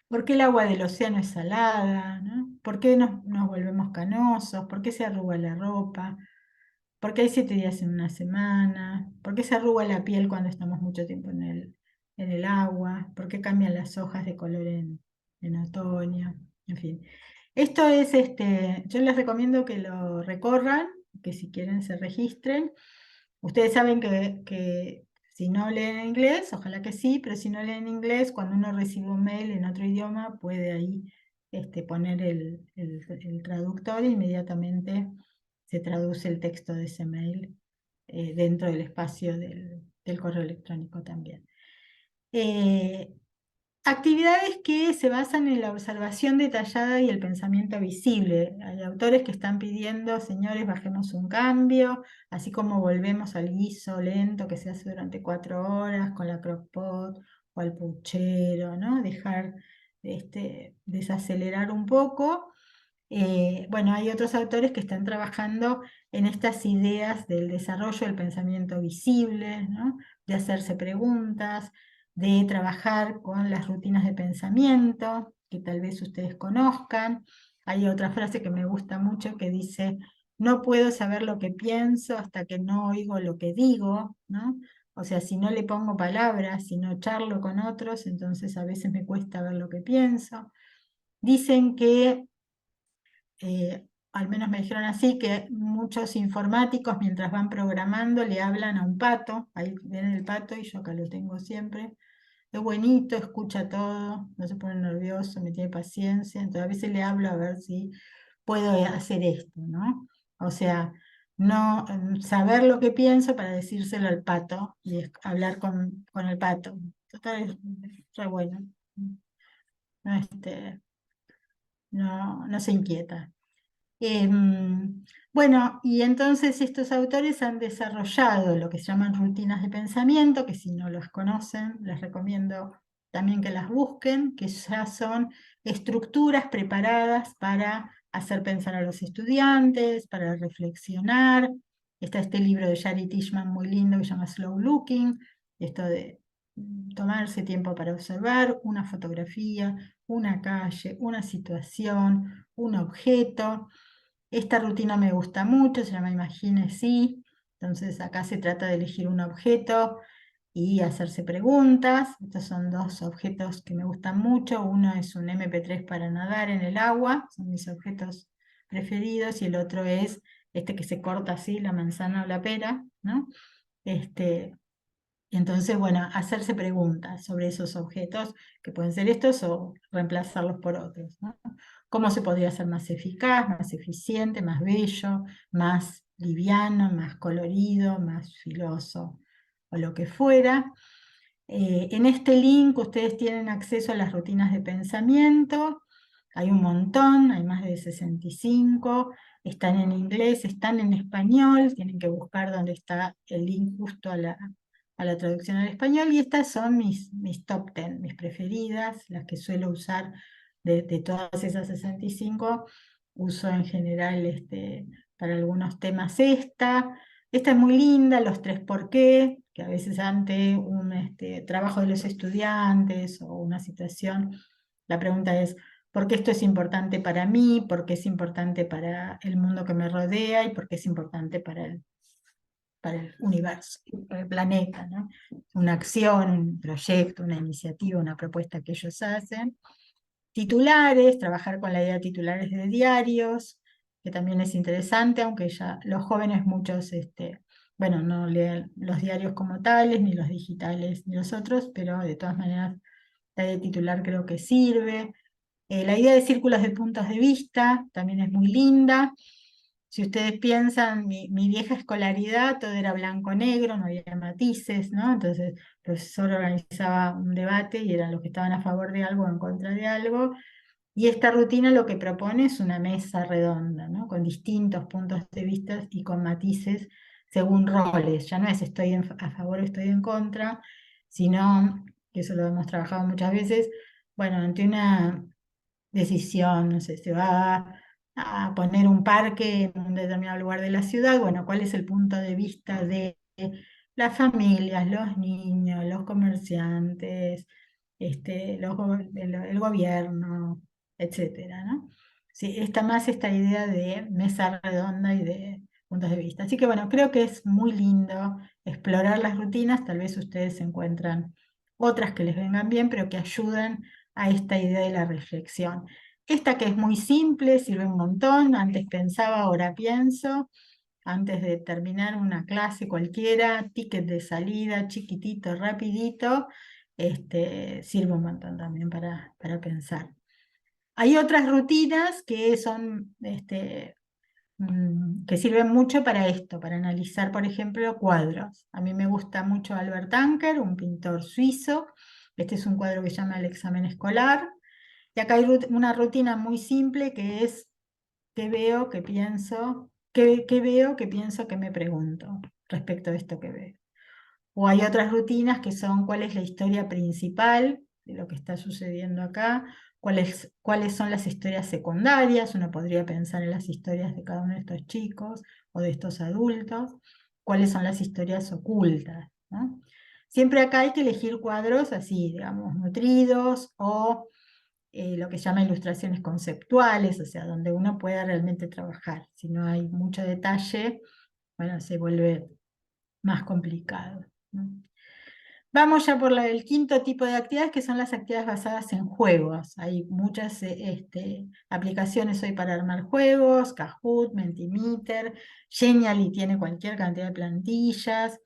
por qué el agua del océano es salada, ¿no? ¿Por qué nos volvemos canosos? ¿Por qué se arruga la ropa? ¿Por qué hay 7 días en una semana? ¿Por qué se arruga la piel cuando estamos mucho tiempo en el agua? ¿Por qué cambian las hojas de color en otoño? En fin. Esto es, yo les recomiendo que lo recorran, que si quieren se registren. Ustedes saben que si no leen inglés, ojalá que sí, pero si no leen inglés, cuando uno recibe un mail en otro idioma, puede ahí poner el traductor e inmediatamente se traduce el texto de ese mail dentro del espacio del correo electrónico también. Actividades que se basan en la observación detallada y el pensamiento visible. Hay autores que están pidiendo, señores, bajemos un cambio, así como volvemos al guiso lento que se hace durante 4 horas con la crockpot o al puchero, ¿no? Dejar, desacelerar un poco. Bueno, hay otros autores que están trabajando en estas ideas del desarrollo del pensamiento visible, ¿no? De hacerse preguntas, de trabajar con las rutinas de pensamiento, que tal vez ustedes conozcan. Hay otra frase que me gusta mucho que dice, no puedo saber lo que pienso hasta que no oigo lo que digo, ¿no? O sea, si no le pongo palabras, si no charlo con otros, entonces a veces me cuesta ver lo que pienso. Dicen que al menos me dijeron así, que muchos informáticos mientras van programando le hablan a un pato, ahí ven el pato y yo acá lo tengo siempre, es buenito, escucha todo, no se pone nervioso, me tiene paciencia, entonces a veces le hablo a ver si puedo hacer esto, ¿no? O sea, no saber lo que pienso para decírselo al pato y hablar con el pato. Total, es re bueno. No, no se inquieta. Bueno, y entonces estos autores han desarrollado lo que se llaman rutinas de pensamiento, que si no las conocen, les recomiendo también que las busquen, que ya son estructuras preparadas para hacer pensar a los estudiantes, para reflexionar. Está este libro de Shari Tishman muy lindo que se llama Slow Looking, esto de tomarse tiempo para observar una fotografía, una calle, una situación, un objeto. Esta rutina me gusta mucho, se llama Imagine Sí. Entonces acá se trata de elegir un objeto y hacerse preguntas. Estos son dos objetos que me gustan mucho. Uno es un MP3 para nadar en el agua, son mis objetos preferidos, y el otro es este que se corta así, la manzana o la pera, ¿no? Y entonces, bueno, hacerse preguntas sobre esos objetos, que pueden ser estos o reemplazarlos por otros, ¿no? ¿Cómo se podría ser más eficaz, más eficiente, más bello, más liviano, más colorido, más filoso, o lo que fuera? En este link ustedes tienen acceso a las rutinas de pensamiento. Hay un montón, hay más de 65, están en inglés, están en español, tienen que buscar dónde está el link justo a la traducción al español, y estas son mis top 10, mis preferidas, las que suelo usar de todas esas 65, uso en general para algunos temas esta es muy linda, los 3 por qué, que a veces ante un trabajo de los estudiantes o una situación, la pregunta es, ¿por qué esto es importante para mí? ¿Por qué es importante para el mundo que me rodea? ¿Y por qué es importante para el universo, para el planeta, ¿no? Una acción, un proyecto, una iniciativa, una propuesta que ellos hacen. Titulares, trabajar con la idea de titulares de diarios, que también es interesante, aunque ya los jóvenes muchos, bueno, no leen los diarios como tales, ni los digitales, ni los otros, pero de todas maneras la idea de titular creo que sirve. La idea de círculos de puntos de vista también es muy linda. Si ustedes piensan, mi vieja escolaridad, todo era blanco-negro, no había matices, ¿no? Entonces el profesor organizaba un debate y eran los que estaban a favor de algo o en contra de algo. Y esta rutina lo que propone es una mesa redonda, ¿no? Con distintos puntos de vista y con matices según roles. Ya no es estoy a favor o estoy en contra, sino, que eso lo hemos trabajado muchas veces, bueno, ante una decisión, no sé, se va a poner un parque en un determinado lugar de la ciudad, bueno, ¿cuál es el punto de vista de las familias, los niños, los comerciantes, el gobierno, etcétera, ¿no? Sí, está más esta idea de mesa redonda y de puntos de vista. Así que bueno, creo que es muy lindo explorar las rutinas, tal vez ustedes encuentran otras que les vengan bien, pero que ayudan a esta idea de la reflexión. Esta que es muy simple, sirve un montón, antes pensaba, ahora pienso, antes de terminar una clase cualquiera, ticket de salida, chiquitito, rapidito, sirve un montón también para pensar. Hay otras rutinas que son, que sirven mucho para esto, para analizar, por ejemplo, cuadros. A mí me gusta mucho Albert Anker, un pintor suizo. Este es un cuadro que se llama El examen escolar. Y acá hay una rutina muy simple que es qué veo, qué pienso, qué veo, qué pienso, qué me pregunto respecto a esto que veo. O hay otras rutinas que son cuál es la historia principal de lo que está sucediendo acá, cuáles son las historias secundarias, uno podría pensar en las historias de cada uno de estos chicos o de estos adultos, cuáles son las historias ocultas, ¿no? Siempre acá hay que elegir cuadros así, digamos, nutridos o lo que se llama ilustraciones conceptuales, o sea, donde uno pueda realmente trabajar. Si no hay mucho detalle, bueno, se vuelve más complicado, ¿no? Vamos ya por el quinto tipo de actividades, que son las actividades basadas en juegos. Hay muchas aplicaciones hoy para armar juegos, Kahoot, Mentimeter, Genially tiene cualquier cantidad de plantillas,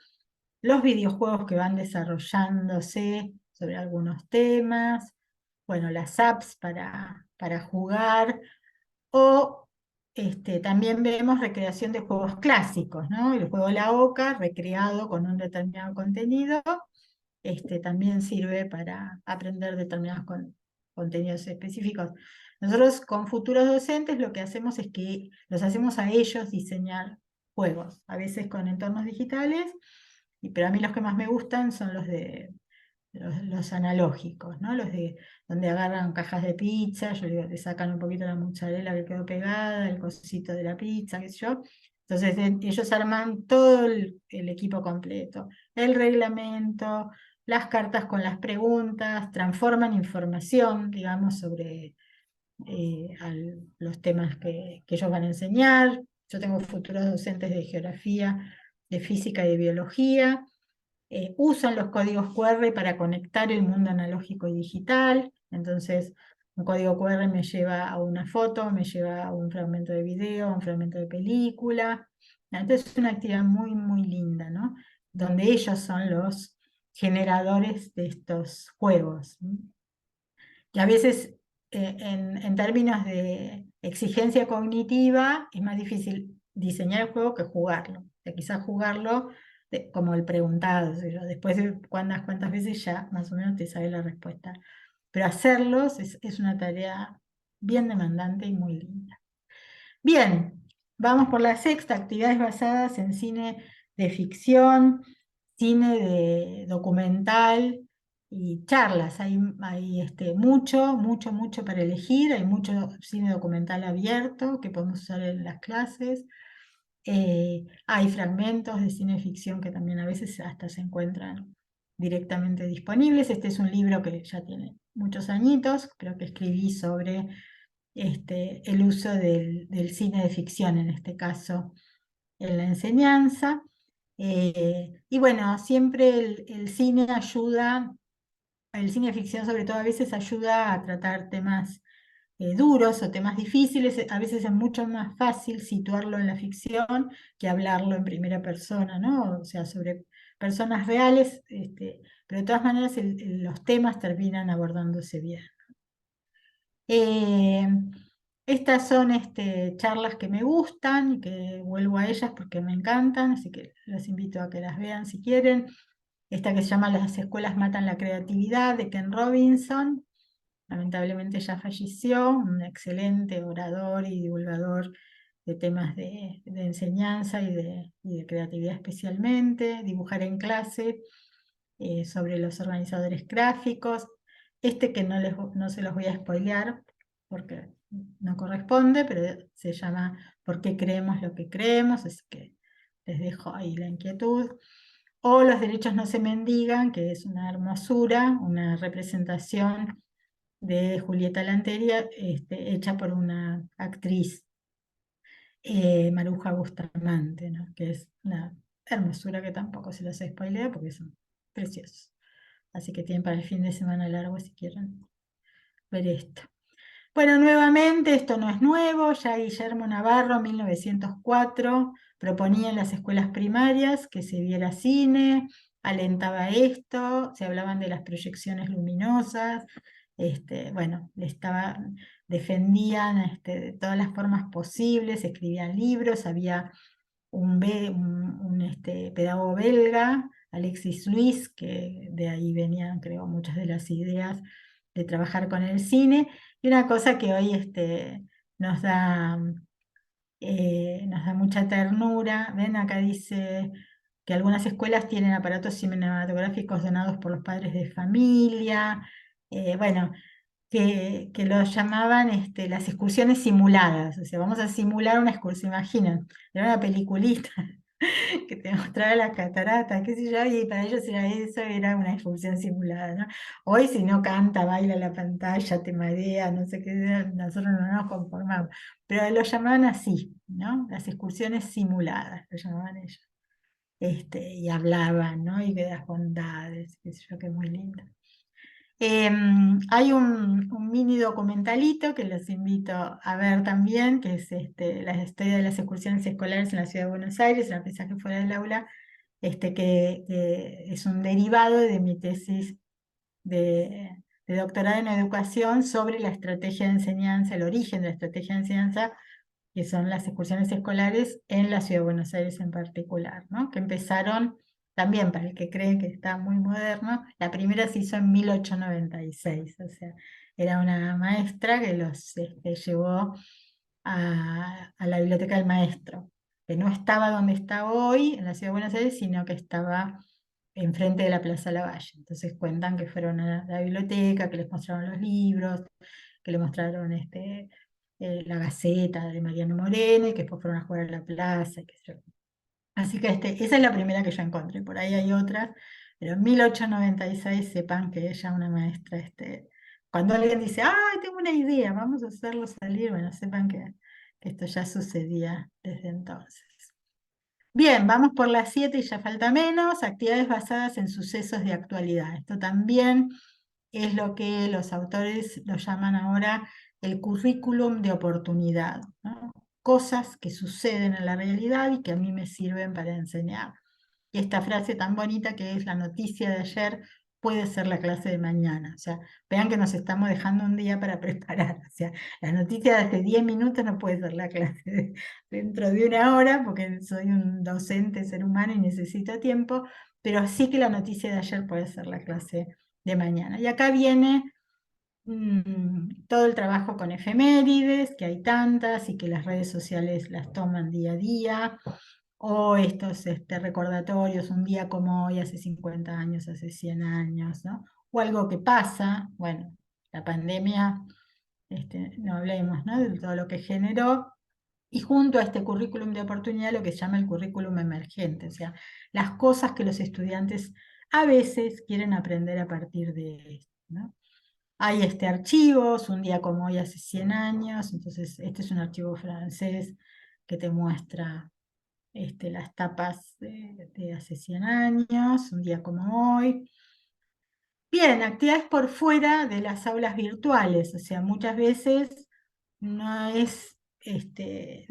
los videojuegos que van desarrollándose sobre algunos temas, bueno, las apps para jugar, o también vemos recreación de juegos clásicos, ¿no? El juego La Oca, recreado con un determinado contenido, también sirve para aprender determinados contenidos específicos. Nosotros con futuros docentes lo que hacemos es que los hacemos a ellos diseñar juegos, a veces con entornos digitales, pero a mí los que más me gustan son los analógicos, ¿no? Los de donde agarran cajas de pizza, yo digo, le sacan un poquito la mozzarella que quedó pegada, el cosito de la pizza, qué sé yo. Entonces ellos arman todo el equipo completo, el reglamento, las cartas con las preguntas, transforman información, digamos, sobre los temas que ellos van a enseñar. Yo tengo futuros docentes de geografía, de física y de biología. Usan los códigos QR para conectar el mundo analógico y digital. Entonces, un código QR me lleva a una foto, me lleva a un fragmento de video, a un fragmento de película. Entonces, es una actividad muy, muy linda, ¿no? Donde ellos son los generadores de estos juegos. Y a veces, en términos de exigencia cognitiva, es más difícil diseñar el juego que jugarlo. O sea, quizás jugarlo como el preguntado, o sea, después de cuántas veces ya más o menos te sabe la respuesta. Pero hacerlos es una tarea bien demandante y muy linda. Bien, vamos por la sexta, actividades basadas en cine de ficción, cine de documental y charlas. Hay mucho, mucho, mucho para elegir. Hay mucho cine documental abierto que podemos usar en las clases. Hay fragmentos de cine ficción que también a veces hasta se encuentran directamente disponibles. Este es un libro que ya tiene muchos añitos, creo que escribí sobre el uso del cine de ficción, en este caso, en la enseñanza. Y bueno, siempre el cine ayuda, el cine de ficción sobre todo a veces ayuda a tratar temas duros o temas difíciles. A veces es mucho más fácil situarlo en la ficción que hablarlo en primera persona, ¿no? O sea, sobre personas reales, pero de todas maneras los temas terminan abordándose bien. Eh, Estas son charlas que me gustan y que vuelvo a ellas porque me encantan, así que los invito a que las vean si quieren. Esta que se llama Las escuelas matan la creatividad, de Ken Robinson. Lamentablemente ya falleció, un excelente orador y divulgador de temas de enseñanza y de creatividad especialmente. Dibujar en clase, sobre los organizadores gráficos. Que no se los voy a spoilear porque no corresponde, pero se llama ¿Por qué creemos lo que creemos? Así que les dejo ahí la inquietud. O Los derechos no se mendigan, que es una hermosura, una representación de Julieta Lanteria, hecha por una actriz, Maruja Bustamante, ¿no? Que es una hermosura que tampoco se las spoileo porque son preciosos. Así que tienen para el fin de semana largo si quieren ver esto. Bueno, nuevamente, esto no es nuevo, ya Guillermo Navarro, 1904, proponía en las escuelas primarias que se viera cine, alentaba esto, se hablaban de las proyecciones luminosas, bueno, defendían de todas las formas posibles, escribían libros, había un pedagogo belga, Alexis Luis, que de ahí venían, creo, muchas de las ideas de trabajar con el cine, y una cosa que hoy nos da, nos da mucha ternura. Ven, acá dice que algunas escuelas tienen aparatos cinematográficos donados por los padres de familia. Bueno, que lo llamaban las excursiones simuladas. O sea, vamos a simular una excursión, imaginen, era una peliculita que te mostraba las cataratas, qué sé yo, y para ellos era eso, era una excursión simulada, ¿no? Hoy si no canta, baila la pantalla, te marea, no sé qué, nosotros no nos conformamos, pero lo llamaban así, ¿no? Las excursiones simuladas, lo llamaban ellos. Y hablaban, ¿no? Y de las bondades, qué sé yo, que es muy lindo. Hay un mini documentalito que los invito a ver también, que es la historia de las excursiones escolares en la ciudad de Buenos Aires, el aprendizaje fuera del aula, que es un derivado de mi tesis de doctorado en educación sobre la estrategia de enseñanza, el origen de la estrategia de enseñanza, que son las excursiones escolares en la ciudad de Buenos Aires en particular, ¿no? Que empezaron también, para el que cree que está muy moderno, la primera se hizo en 1896, o sea, era una maestra que los llevó a la biblioteca del maestro, que no estaba donde está hoy, en la ciudad de Buenos Aires, sino que estaba enfrente de la Plaza Lavalle. Entonces cuentan que fueron a la biblioteca, que les mostraron los libros, que le mostraron la Gaceta de Mariano Moreno, y que después fueron a jugar a la plaza, qué sé yo. Así que esa es la primera que yo encontré, por ahí hay otras, pero en 1896 sepan que ella, una maestra, cuando alguien dice, ¡ay, tengo una idea, vamos a hacerlo salir! Bueno, sepan que esto ya sucedía desde entonces. Bien, vamos por las 7 y ya falta menos, actividades basadas en sucesos de actualidad. Esto también es lo que los autores lo llaman ahora el currículum de oportunidad, ¿no? Cosas que suceden en la realidad y que a mí me sirven para enseñar. Y esta frase tan bonita que es: la noticia de ayer puede ser la clase de mañana. O sea, vean que nos estamos dejando un día para preparar. O sea, la noticia de hace 10 minutos no puede ser la clase dentro de una hora, porque soy un docente ser humano y necesito tiempo, pero sí que la noticia de ayer puede ser la clase de mañana. Y acá viene todo el trabajo con efemérides, que hay tantas y que las redes sociales las toman día a día, o estos recordatorios, un día como hoy, hace 50 años, hace 100 años, ¿no? O algo que pasa, bueno, la pandemia, no hablemos, ¿no? De todo lo que generó, y junto a este currículum de oportunidad lo que se llama el currículum emergente, o sea, las cosas que los estudiantes a veces quieren aprender a partir de esto, ¿no? Hay archivos, un día como hoy hace 100 años, entonces este es un archivo francés que te muestra las tapas de hace 100 años, un día como hoy. Bien, actividades por fuera de las aulas virtuales, o sea, muchas veces no es,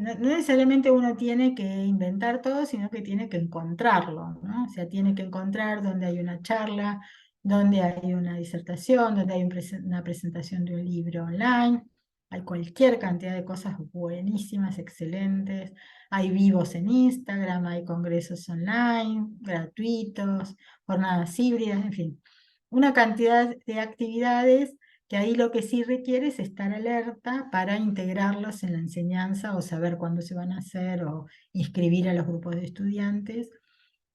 no necesariamente uno tiene que inventar todo, sino que tiene que encontrarlo, ¿no? O sea, tiene que encontrar dónde hay una charla, dónde hay una disertación, dónde hay una presentación de un libro online. Hay cualquier cantidad de cosas buenísimas, excelentes. Hay vivos en Instagram, hay congresos online, gratuitos, jornadas híbridas, en fin, una cantidad de actividades que ahí lo que sí requiere es estar alerta para integrarlos en la enseñanza o saber cuándo se van a hacer o inscribir a los grupos de estudiantes,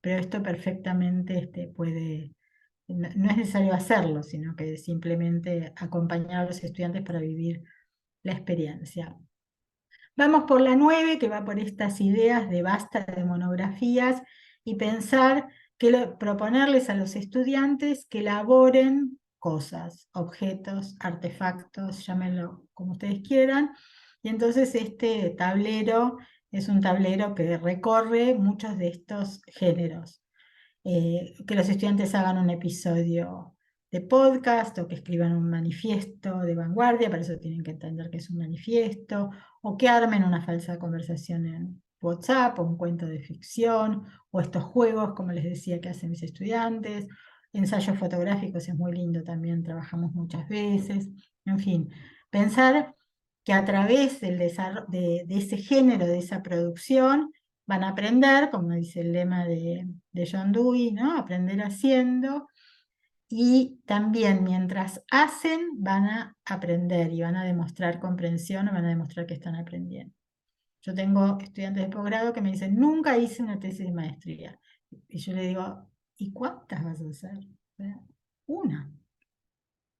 pero esto perfectamente puede, no es necesario hacerlo, sino que simplemente acompañar a los estudiantes para vivir la experiencia. Vamos por la 9, que va por estas ideas de basta de monografías y pensar proponerles a los estudiantes que elaboren cosas, objetos, artefactos, llámenlo como ustedes quieran. Y entonces este tablero es un tablero que recorre muchos de estos géneros. Que los estudiantes hagan un episodio de podcast o que escriban un manifiesto de vanguardia, para eso tienen que entender que es un manifiesto, o que armen una falsa conversación en WhatsApp, o un cuento de ficción, o estos juegos, como les decía, que hacen mis estudiantes. Ensayos fotográficos es muy lindo también, trabajamos muchas veces. En fin, pensar que a través de ese género, de esa producción, van a aprender, como dice el lema de John Dewey, ¿no? Aprender haciendo, y también mientras hacen van a aprender y van a demostrar comprensión o van a demostrar que están aprendiendo. Yo tengo estudiantes de posgrado que me dicen, nunca hice una tesis de maestría. Y yo le digo, ¿y cuántas vas a hacer? Una.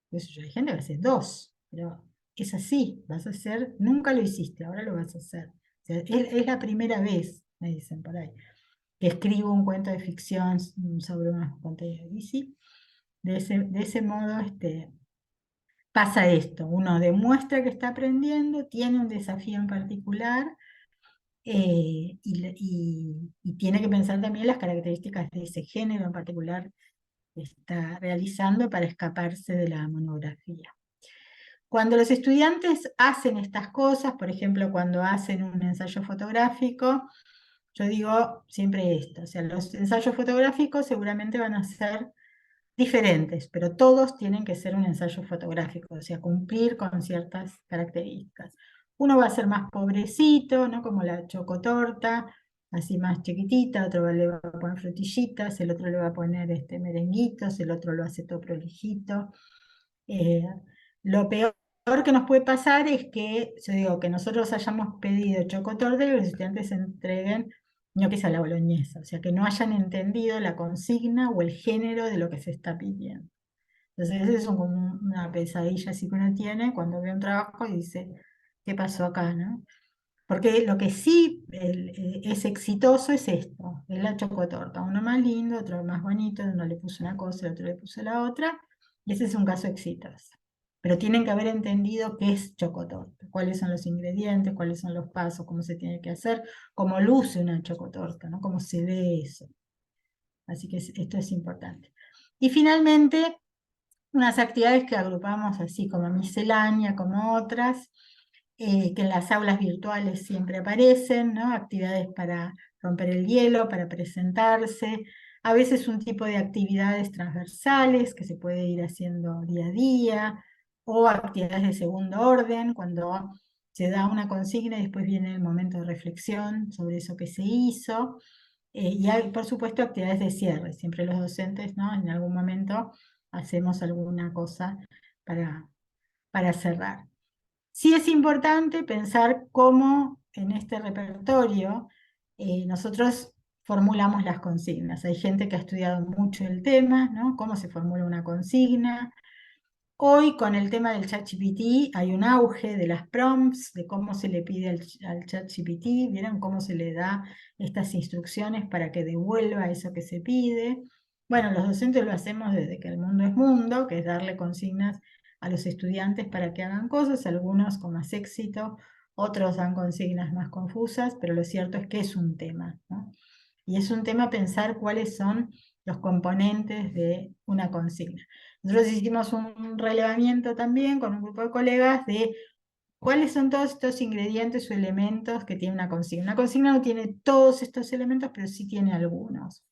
Pues yo, hay gente que hace dos, pero es así, vas a hacer, nunca lo hiciste, ahora lo vas a hacer. O sea, es la primera vez, me dicen por ahí, que escribo un cuento de ficción sobre unas pantallas de bici. De ese modo pasa esto, uno demuestra que está aprendiendo, tiene un desafío en particular, y tiene que pensar también las características de ese género en particular que está realizando para escaparse de la monografía. Cuando los estudiantes hacen estas cosas, por ejemplo, cuando hacen un ensayo fotográfico, yo digo siempre esto, o sea, los ensayos fotográficos seguramente van a ser diferentes, pero todos tienen que ser un ensayo fotográfico, o sea, cumplir con ciertas características. Uno va a ser más pobrecito, ¿no? Como la chocotorta, así más chiquitita, otro le va a poner frutillitas, el otro le va a poner merenguitos, el otro lo hace todo prolijito. Lo peor que nos puede pasar es que, yo digo, que nosotros hayamos pedido chocotorta y los estudiantes entreguen ñoquis a la boloñesa, o sea, que no hayan entendido la consigna o el género de lo que se está pidiendo. Entonces, eso es como una pesadilla así que uno tiene cuando ve un trabajo y dice, ¿qué pasó acá, no? Porque lo que sí es exitoso es esto, es la chocotorta. Uno más lindo, otro más bonito, uno le puso una cosa, el otro le puso la otra, y ese es un caso exitoso. Pero tienen que haber entendido qué es chocotorta, cuáles son los ingredientes, cuáles son los pasos, cómo se tiene que hacer, cómo luce una chocotorta, ¿no? Cómo se ve eso. Así que esto es importante. Y finalmente, unas actividades que agrupamos así como miscelánea, como otras, que en las aulas virtuales siempre aparecen, ¿no? Actividades para romper el hielo, para presentarse, a veces un tipo de actividades transversales que se puede ir haciendo día a día, o actividades de segundo orden, cuando se da una consigna y después viene el momento de reflexión sobre eso que se hizo. Y hay, por supuesto, actividades de cierre. Siempre los docentes, ¿no? En algún momento hacemos alguna cosa para, para cerrar. Sí es importante pensar cómo en este repertorio nosotros formulamos las consignas. Hay gente que ha estudiado mucho el tema, ¿no? Cómo se formula una consigna. Hoy con el tema del ChatGPT hay un auge de las prompts, de cómo se le pide al ChatGPT, ¿vieron cómo se le da estas instrucciones para que devuelva eso que se pide? Bueno, los docentes lo hacemos desde que el mundo es mundo, que es darle consignas a los estudiantes para que hagan cosas, algunos con más éxito, otros dan consignas más confusas, pero lo cierto es que es un tema, ¿no? Y es un tema pensar cuáles son los componentes de una consigna. Nosotros hicimos un relevamiento también con un grupo de colegas de cuáles son todos estos ingredientes o elementos que tiene una consigna. Una consigna no tiene todos estos elementos, pero sí tiene algunos.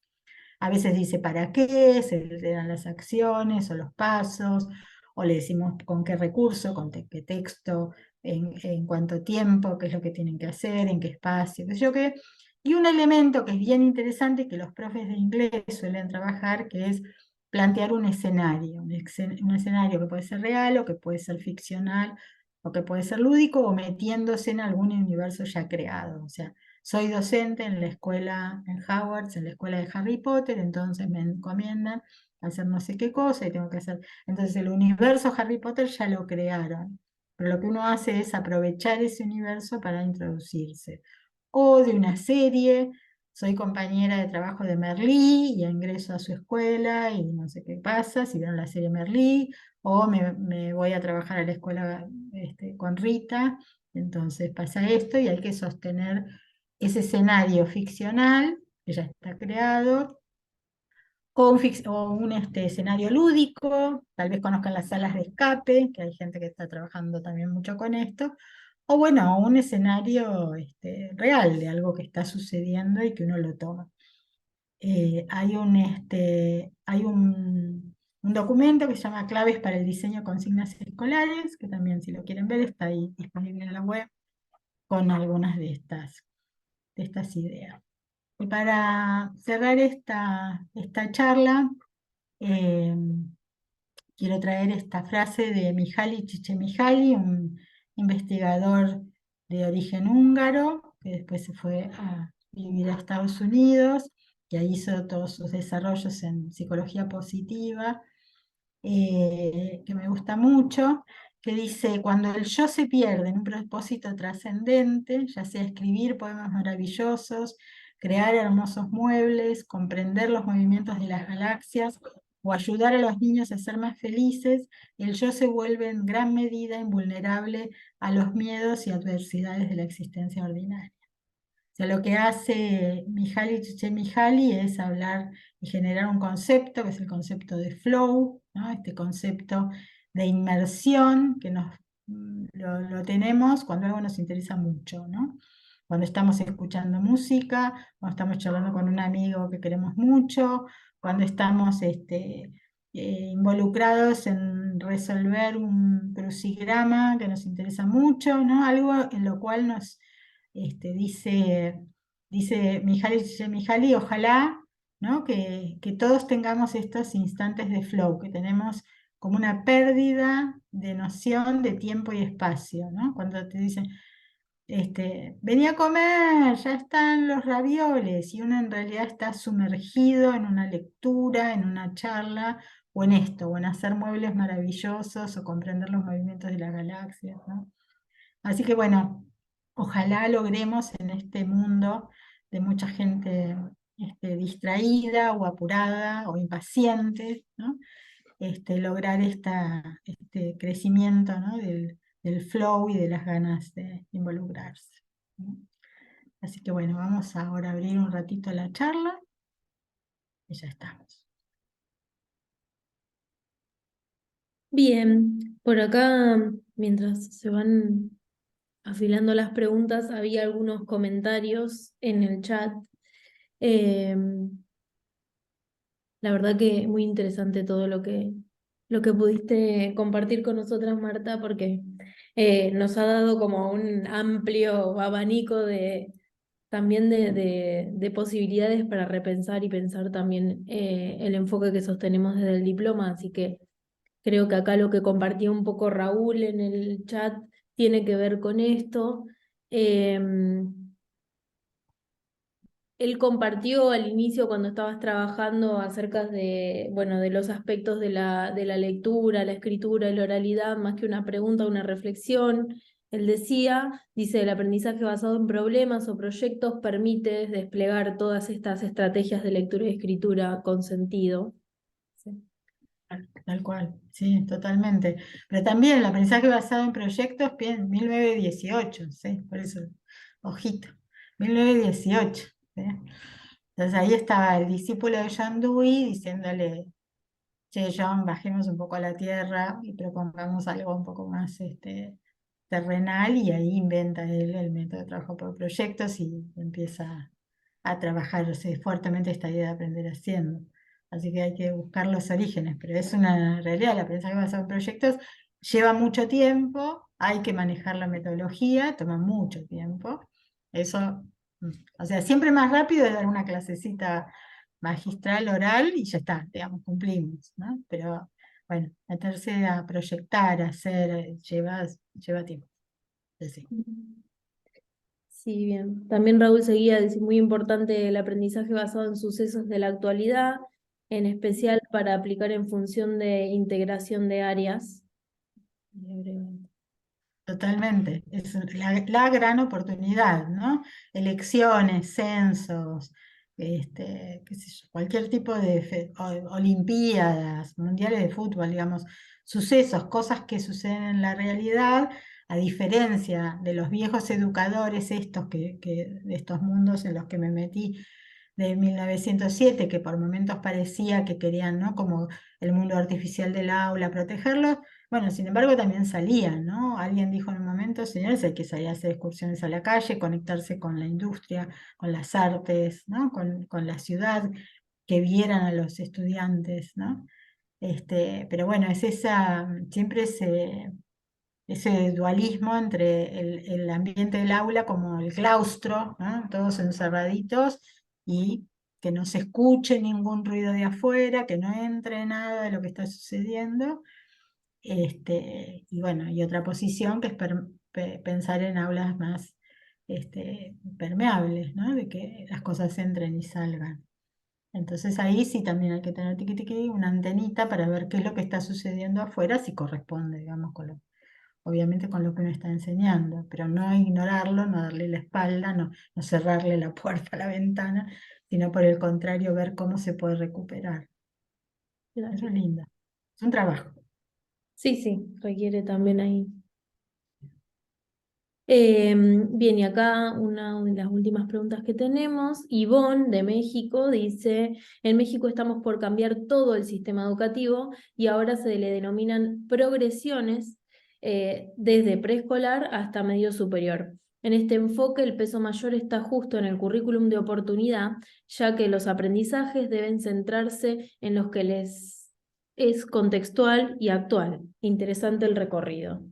A veces dice para qué, se le dan las acciones o los pasos, o le decimos con qué recurso, con qué texto, en cuánto tiempo, qué es lo que tienen que hacer, en qué espacio, qué sé yo qué. Y un elemento que es bien interesante que los profes de inglés suelen trabajar, que es plantear un escenario, un escenario que puede ser real o que puede ser ficcional o que puede ser lúdico o metiéndose en algún universo ya creado. O sea, soy docente en la escuela, en Hogwarts, en la escuela de Harry Potter, entonces me encomiendan hacer no sé qué cosa y tengo que hacer. Entonces el universo Harry Potter ya lo crearon. pero lo que uno hace es aprovechar ese universo para introducirse. O de una serie, soy compañera de trabajo de Merlí y ingreso a su escuela y no sé qué pasa, si vieron la serie Merlí, o me voy a trabajar a la escuela con Rita, entonces pasa esto y hay que sostener ese escenario ficcional que ya está creado, o un escenario lúdico, tal vez conozcan las salas de escape, que hay gente que está trabajando también mucho con esto, o bueno, un escenario real de algo que está sucediendo y que uno lo toma. Hay un documento que se llama Claves para el diseño de consignas escolares, que también si lo quieren ver está ahí disponible en la web con algunas de estas ideas. Y para cerrar esta charla, eh, quiero traer esta frase de Mihaly Csikszentmihalyi, un investigador de origen húngaro, que después se fue a vivir a Estados Unidos, que hizo todos sus desarrollos en psicología positiva, que me gusta mucho, que dice: cuando el yo se pierde en un propósito trascendente, ya sea escribir poemas maravillosos, crear hermosos muebles, comprender los movimientos de las galaxias o ayudar a los niños a ser más felices, el yo se vuelve en gran medida invulnerable a los miedos y adversidades de la existencia ordinaria. O sea, lo que hace Mihaly Csikszentmihalyi es hablar y generar un concepto, que es el concepto de flow, ¿no? Este concepto de inmersión que lo tenemos cuando algo nos interesa mucho, ¿no? Cuando estamos escuchando música, cuando estamos charlando con un amigo que queremos mucho, cuando estamos involucrados en resolver un crucigrama que nos interesa mucho, ¿no? Algo en lo cual dice Mihaly, ojalá, ¿no? que todos tengamos estos instantes de flow, que tenemos como una pérdida de noción de tiempo y espacio, ¿no? Cuando te dicen, vení a comer, ya están los ravioles, y uno en realidad está sumergido en una lectura, en una charla, o en esto, o en hacer muebles maravillosos, o comprender los movimientos de las galaxias, ¿no? Así que bueno, ojalá logremos en este mundo de mucha gente distraída o apurada o impaciente, ¿no? Lograr este crecimiento, ¿no? del flow y de las ganas de involucrarse, ¿no? Así que bueno, vamos ahora a abrir un ratito la charla y ya estamos. Bien, por acá, mientras se van afilando las preguntas, había algunos comentarios en el chat. Eh, la verdad que muy interesante todo lo que pudiste compartir con nosotras, Marta, porque nos ha dado como un amplio abanico también de posibilidades para repensar y pensar también el enfoque que sostenemos desde el diploma. Así que creo que acá lo que compartía un poco Raúl en el chat tiene que ver con esto. Él compartió al inicio cuando estabas trabajando acerca de, bueno, de los aspectos de la lectura, la escritura y la oralidad, más que una pregunta, una reflexión. Él dice, el aprendizaje basado en problemas o proyectos permite desplegar todas estas estrategias de lectura y escritura con sentido. Sí. Tal cual, sí, totalmente. Pero también el aprendizaje basado en proyectos, bien, 1918, sí, por eso, ojito, 1918. ¿Sí? Entonces ahí estaba el discípulo de John Dewey diciéndole: che, John, bajemos un poco a la tierra y propongamos algo un poco más terrenal, y ahí inventa él el método de trabajo por proyectos y empieza a trabajarse fuertemente esta idea de aprender haciendo. Así que hay que buscar los orígenes, pero es una realidad, el aprendizaje basado en proyectos lleva mucho tiempo, hay que manejar la metodología, toma mucho tiempo. Eso, o sea, siempre más rápido es dar una clasecita magistral oral y ya está, digamos, cumplimos, ¿no? Pero bueno, meterse a proyectar, a hacer, lleva tiempo. Sí. Sí, bien. También Raúl seguía, dice, muy importante el aprendizaje basado en sucesos de la actualidad, en especial para aplicar en función de integración de áreas. Totalmente, es la gran oportunidad, ¿no? Elecciones, censos, qué sé yo, cualquier tipo de olimpiadas, mundiales de fútbol, digamos, sucesos, cosas que suceden en la realidad, a diferencia de los viejos educadores estos de estos mundos en los que me metí de 1907, que por momentos parecía que querían, ¿no? Como el mundo artificial del aula, protegerlos. Bueno, sin embargo, también salían, ¿no? Alguien dijo en un momento, señores, hay que salir a hacer excursiones a la calle, conectarse con la industria, con las artes, ¿no? Con la ciudad, que vieran a los estudiantes, ¿no? Pero bueno, es siempre ese dualismo entre el ambiente del aula como el claustro, ¿no? Todos encerraditos y que no se escuche ningún ruido de afuera, que no entre nada de lo que está sucediendo. Y bueno, y otra posición que es pensar en aulas más permeables, ¿no? De que las cosas entren y salgan. Entonces ahí sí también hay que tener tiqui, tiqui, una antenita para ver qué es lo que está sucediendo afuera, si corresponde, digamos, obviamente con lo que uno está enseñando, pero no ignorarlo, no darle la espalda, no cerrarle la puerta a la ventana, sino por el contrario, ver cómo se puede recuperar. Eso Claro. es lindo. Es un trabajo. Sí, sí, requiere también ahí. Bien, y acá una de las últimas preguntas que tenemos. Ivonne de México dice, en México estamos por cambiar todo el sistema educativo y ahora se le denominan progresiones desde preescolar hasta medio superior. En este enfoque, el peso mayor está justo en el currículum de oportunidad, ya que los aprendizajes deben centrarse en los que les es contextual y actual. Interesante el recorrido.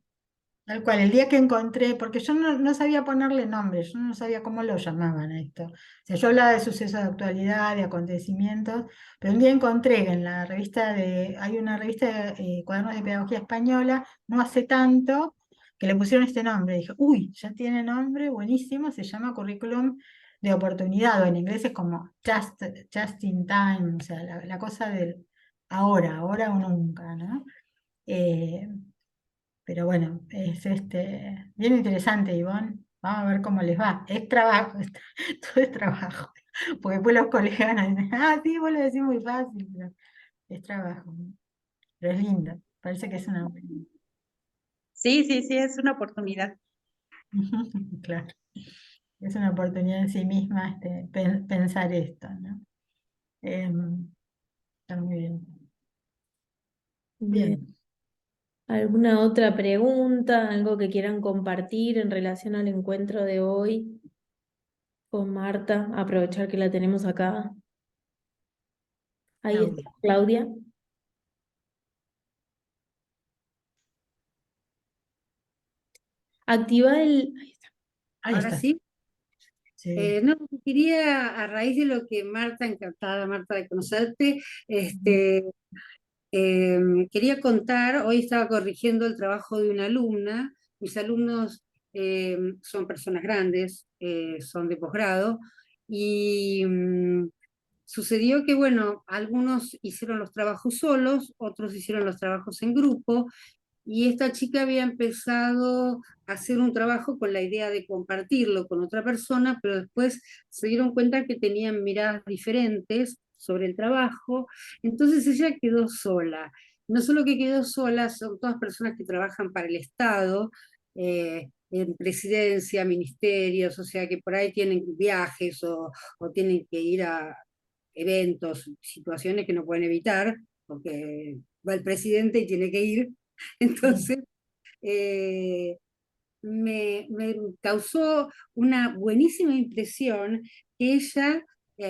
Tal cual, el día que encontré, porque yo no sabía ponerle nombre, yo no sabía cómo lo llamaban a esto. O sea, yo hablaba de sucesos de actualidad, de acontecimientos, pero un día encontré en la revista hay una revista de Cuadernos de Pedagogía Española, no hace tanto, que le pusieron este nombre. Dije, uy, ya tiene nombre, buenísimo, se llama Currículum de Oportunidad, o en inglés es como just in time, o sea, la cosa del ahora o nunca, ¿no? Eh, pero bueno, es bien interesante, Ivonne. Vamos a ver cómo les va. Es trabajo, todo es trabajo. Porque después los colegas nos dicen, ah, sí, vos lo decís muy fácil, pero es trabajo. Pero es lindo. Parece que es una. Sí, sí, sí, es una oportunidad. Claro. Es una oportunidad en sí misma pensar esto, ¿no? Está muy bien. Bien. Bien. ¿Alguna otra pregunta, algo que quieran compartir en relación al encuentro de hoy con Marta? Aprovechar que la tenemos acá. Ahí está Claudia. Claudia. Activa el... Ahí está. Ahí Ahora está. sí. Sí. No, quería, a raíz de lo que Marta, encantada Marta de conocerte, este, quería contar, hoy estaba corrigiendo el trabajo de una alumna, mis alumnos son personas grandes, son de posgrado, y sucedió que, bueno, algunos hicieron los trabajos solos, otros hicieron los trabajos en grupo, y esta chica había empezado a hacer un trabajo con la idea de compartirlo con otra persona, pero después se dieron cuenta que tenían miradas diferentes sobre el trabajo, entonces ella quedó sola. No solo que quedó sola, son todas personas que trabajan para el Estado, en presidencia, ministerios, o sea que por ahí tienen viajes o tienen que ir a eventos, situaciones que no pueden evitar, porque va el presidente y tiene que ir. Entonces, eh, me causó una buenísima impresión que ella,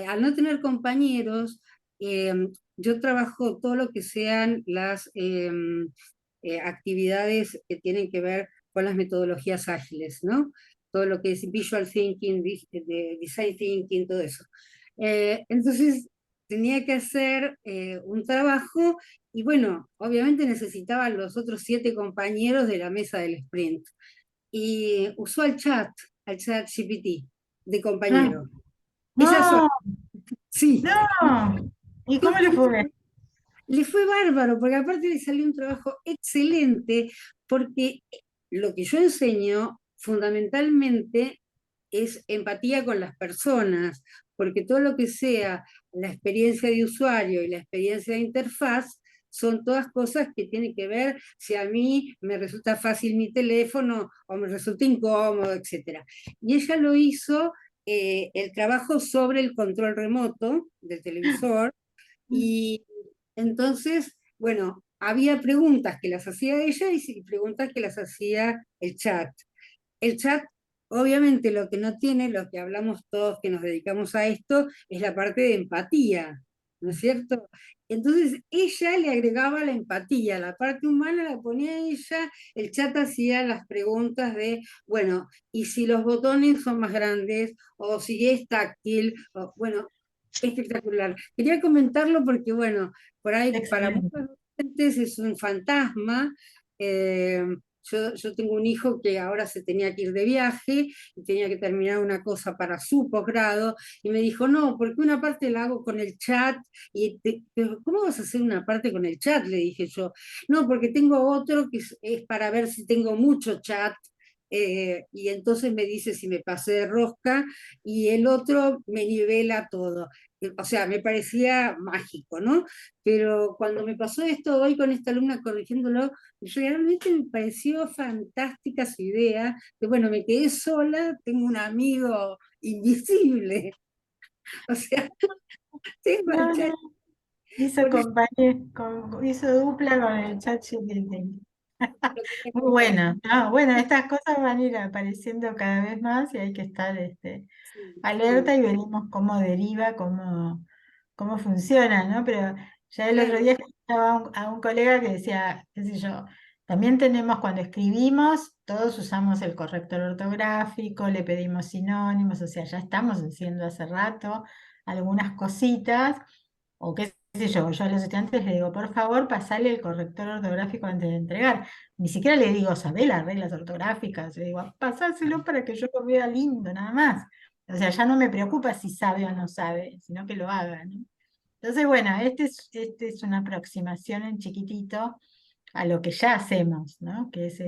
al no tener compañeros, eh, yo trabajo todo lo que sean las actividades que tienen que ver con las metodologías ágiles, ¿no? Todo lo que es visual thinking, design thinking, todo eso. Entonces, tenía que hacer un trabajo y bueno, obviamente necesitaba los otros 7 compañeros de la mesa del sprint. Y usó al chat GPT de Ah, compañero. Ella sola, no, sí. no. ¿Y cómo le fue? Le fue bárbaro, porque aparte le salió un trabajo excelente, porque lo que yo enseño fundamentalmente es empatía con las personas, porque todo lo que sea la experiencia de usuario y la experiencia de interfaz son todas cosas que tienen que ver si a mí me resulta fácil mi teléfono o me resulta incómodo, etc. Y ella lo hizo, el trabajo sobre el control remoto del televisor, y entonces, bueno, había preguntas que las hacía ella y preguntas que las hacía el chat. El chat, obviamente, lo que no tiene, lo que hablamos todos que nos dedicamos a esto, es la parte de empatía, ¿no es cierto? Entonces ella le agregaba la empatía, la parte humana la ponía ella, el chat hacía las preguntas de, bueno, ¿y si los botones son más grandes? ¿O si es táctil? O, bueno, espectacular. Quería comentarlo porque, bueno, por ahí para Excelente. muchos docentes es un fantasma. eh, yo tengo un hijo que ahora se tenía que ir de viaje y tenía que terminar una cosa para su posgrado y me dijo, no, porque una parte la hago con el chat pero ¿cómo vas a hacer una parte con el chat? Le dije yo, no, porque tengo otro que es para ver si tengo mucho chat. Y entonces me dice si me pasé de rosca y el otro me nivela todo. O sea, me parecía mágico, ¿no? Pero cuando me pasó esto hoy con esta alumna corrigiéndolo, realmente me pareció fantástica su idea, de bueno, me quedé sola, tengo un amigo invisible, o sea, tengo al No, chat, no, hizo porque compañía, hizo dupla con el chat GPT. lo que me Muy contó. bueno, no, bueno, estas cosas van a ir apareciendo cada vez más y hay que estar Sí, sí, alerta y veremos cómo deriva, cómo funciona, ¿no? Pero ya el otro claro, día escuchaba a un colega que decía, qué sé yo, también tenemos cuando escribimos, todos usamos el corrector ortográfico, le pedimos sinónimos, o sea, ya estamos haciendo hace rato algunas cositas, o qué sé yo a los estudiantes les digo, por favor, pasale el corrector ortográfico antes de entregar. Ni siquiera le digo, sabé las reglas ortográficas, le digo, pasáselo para que yo lo vea lindo, nada más. O sea, ya no me preocupa si sabe o no sabe, sino que lo haga, ¿no? Entonces, bueno, este es una aproximación en chiquitito a lo que ya hacemos, ¿no? Que es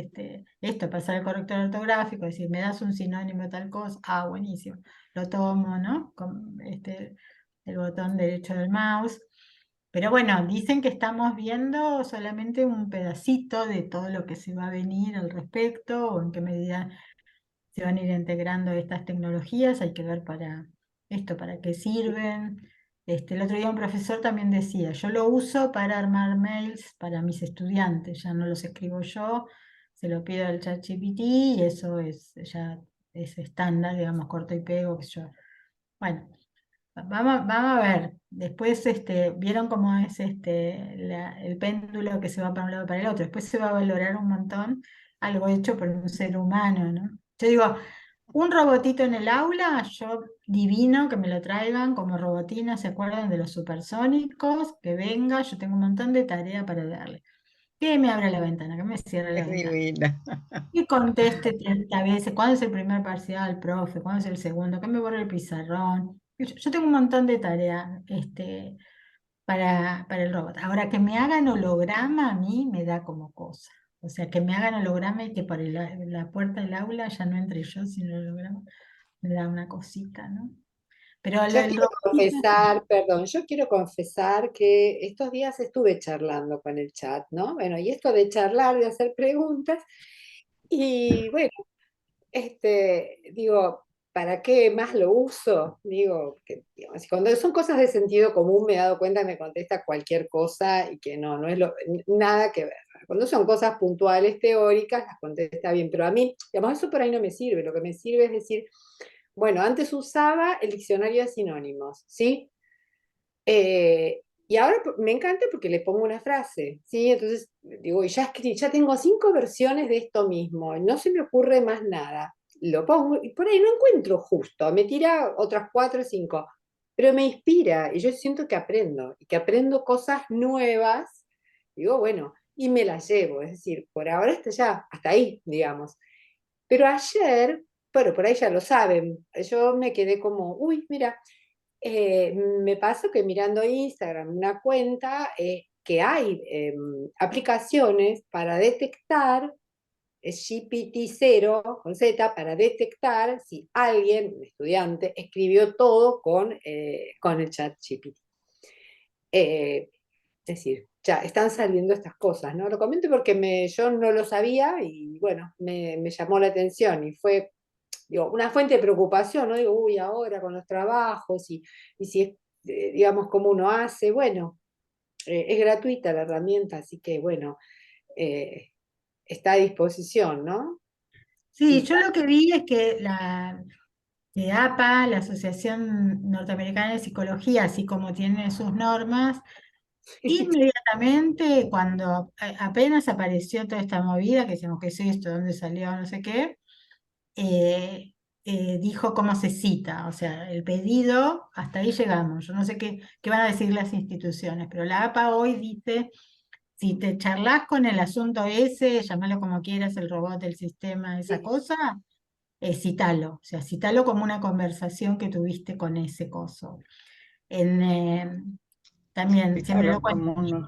esto, pasar el corrector ortográfico, decir, me das un sinónimo de tal cosa, buenísimo, lo tomo, ¿no? Con el botón derecho del mouse. Pero bueno, dicen que estamos viendo solamente un pedacito de todo lo que se va a venir al respecto, o en qué medida se van a ir integrando estas tecnologías, hay que ver para esto, para qué sirven. El otro día un profesor también decía, yo lo uso para armar mails para mis estudiantes, ya no los escribo yo, se lo pido al ChatGPT y eso ya es estándar, digamos, corto y pego, qué sé yo. Bueno, vamos a ver. Después vieron cómo es el péndulo que se va para un lado y para el otro. Después se va a valorar un montón algo hecho por un ser humano, ¿no? Yo digo, un robotito en el aula, yo divino que me lo traigan como robotina, ¿se acuerdan de los supersónicos? Que venga, yo tengo un montón de tarea para darle. Que me abra la ventana, que me cierre la Es ventana. divina. Y conteste 30 veces, ¿cuándo es el primer parcial, profe? ¿Cuándo es el segundo? ¿Qué me borra el pizarrón? Yo tengo un montón de tareas para el robot. Ahora, que me hagan holograma a mí me da como cosa. O sea, que me hagan holograma y que por la puerta del aula ya no entre yo, sino el holograma, me da una cosita, ¿no? Pero Yo el quiero robotito, confesar, perdón, yo quiero confesar que estos días estuve charlando con el chat, ¿no? Bueno, y esto de charlar, de hacer preguntas, y bueno, digo, ¿para qué más lo uso? Digo, que, digamos, cuando son cosas de sentido común me he dado cuenta, me contesta cualquier cosa y que no es nada que ver. Cuando son cosas puntuales, teóricas, las contesta bien, pero a mí, digamos, eso por ahí no me sirve. Lo que me sirve es decir, bueno, antes usaba el diccionario de sinónimos, ¿sí? Y ahora me encanta porque le pongo una frase, ¿sí? Entonces digo, ya tengo 5 versiones de esto mismo, no se me ocurre más nada. Lo pongo y por ahí no encuentro justo, me tira otras 4 o 5, pero me inspira y yo siento que aprendo y que aprendo cosas nuevas. Digo, bueno, y me las llevo, es decir, por ahora está ya, hasta ahí, digamos. Pero ayer, bueno, por ahí ya lo saben, yo me quedé como, uy, mira, me pasó que mirando Instagram, una cuenta, que hay aplicaciones para detectar es GPT-0 con Z para detectar si alguien, un estudiante, escribió todo con el chat GPT. Es decir, ya están saliendo estas cosas, ¿no? Lo comento porque yo no lo sabía y bueno, me llamó la atención y fue, digo, una fuente de preocupación, ¿no? Digo, uy, ahora con los trabajos y si es, digamos, cómo uno hace, bueno, es gratuita la herramienta, así que bueno, está a disposición, ¿no? Sí, Y yo lo que vi es que que APA, la Asociación Norteamericana de Psicología, así como tiene sus normas, inmediatamente cuando apenas apareció toda esta movida, que decimos, ¿qué es esto? ¿Dónde salió? No sé qué, dijo cómo se cita, o sea, el pedido, hasta ahí llegamos. Yo no sé qué van a decir las instituciones, pero la APA hoy dice, si te charlas con el asunto ese, llámalo como quieras, el robot, el sistema, esa cosa, citalo, o sea, citalo como una conversación que tuviste con ese coso. También, siempre lo Claro, cuento. como uno.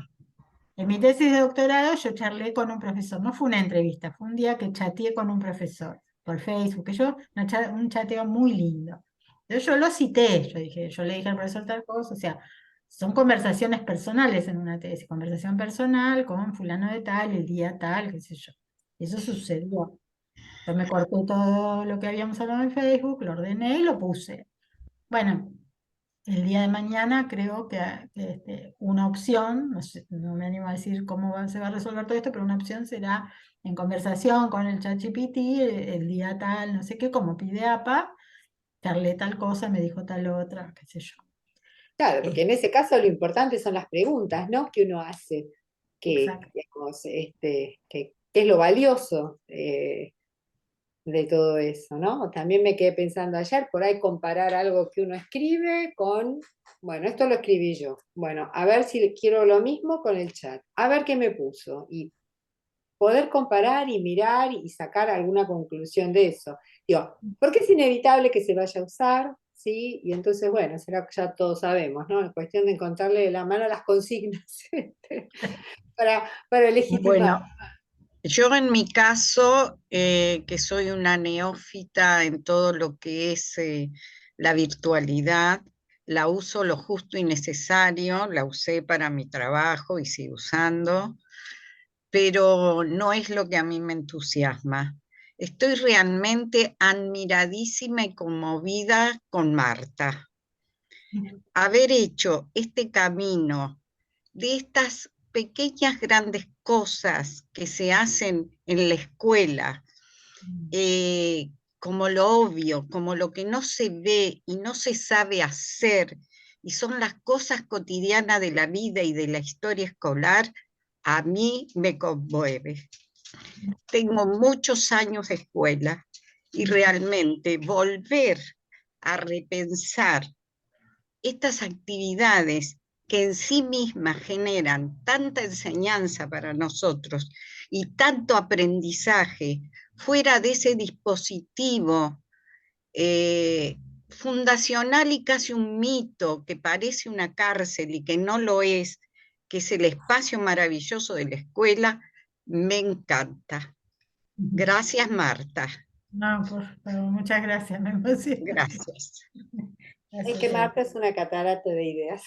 En mi tesis de doctorado yo charlé con un profesor, no fue una entrevista, fue un día que chateé con un profesor por Facebook, un chateo muy lindo. Entonces yo lo cité, yo le dije al profesor tal cosa, o sea, son conversaciones personales en una tesis, conversación personal con fulano de tal, el día tal, qué sé yo. Eso sucedió. Yo me corté todo lo que habíamos hablado en Facebook, lo ordené y lo puse. Bueno, el día de mañana creo que una opción, no sé, no me animo a decir se va a resolver todo esto, pero una opción será en conversación con el ChatGPT, el día tal, no sé qué, como pide APA, charlé tal cosa, me dijo tal otra, qué sé yo. claro, porque en ese caso lo importante son las preguntas, ¿no? Que uno hace, Exacto. digamos, que es lo valioso de todo eso, ¿no? También me quedé pensando ayer, por ahí comparar algo que uno escribe bueno, esto lo escribí yo, bueno, a ver si quiero lo mismo con el chat, a ver qué me puso, y poder comparar y mirar y sacar alguna conclusión de eso. Digo, porque es inevitable que se vaya a usar, ¿sí? Y entonces, bueno, será que ya todos sabemos, ¿no? Es cuestión de encontrarle la mano a las consignas para legitimar. Bueno, yo en mi caso, que soy una neófita en todo lo que es la virtualidad, la uso lo justo y necesario, la usé para mi trabajo y sigo usando, pero no es lo que a mí me entusiasma. Estoy realmente admiradísima y conmovida con Marta. Haber hecho este camino de estas pequeñas grandes cosas que se hacen en la escuela, como lo obvio, como lo que no se ve y no se sabe hacer, y son las cosas cotidianas de la vida y de la historia escolar, a mí me conmueve. Tengo muchos años de escuela y realmente volver a repensar estas actividades que en sí mismas generan tanta enseñanza para nosotros y tanto aprendizaje fuera de ese dispositivo fundacional y casi un mito que parece una cárcel y que no lo es, que es el espacio maravilloso de la escuela, me encanta. Gracias, Marta. No, muchas gracias, me emociona. Gracias. Es Gracias que a vos. Marta es una catarata de ideas.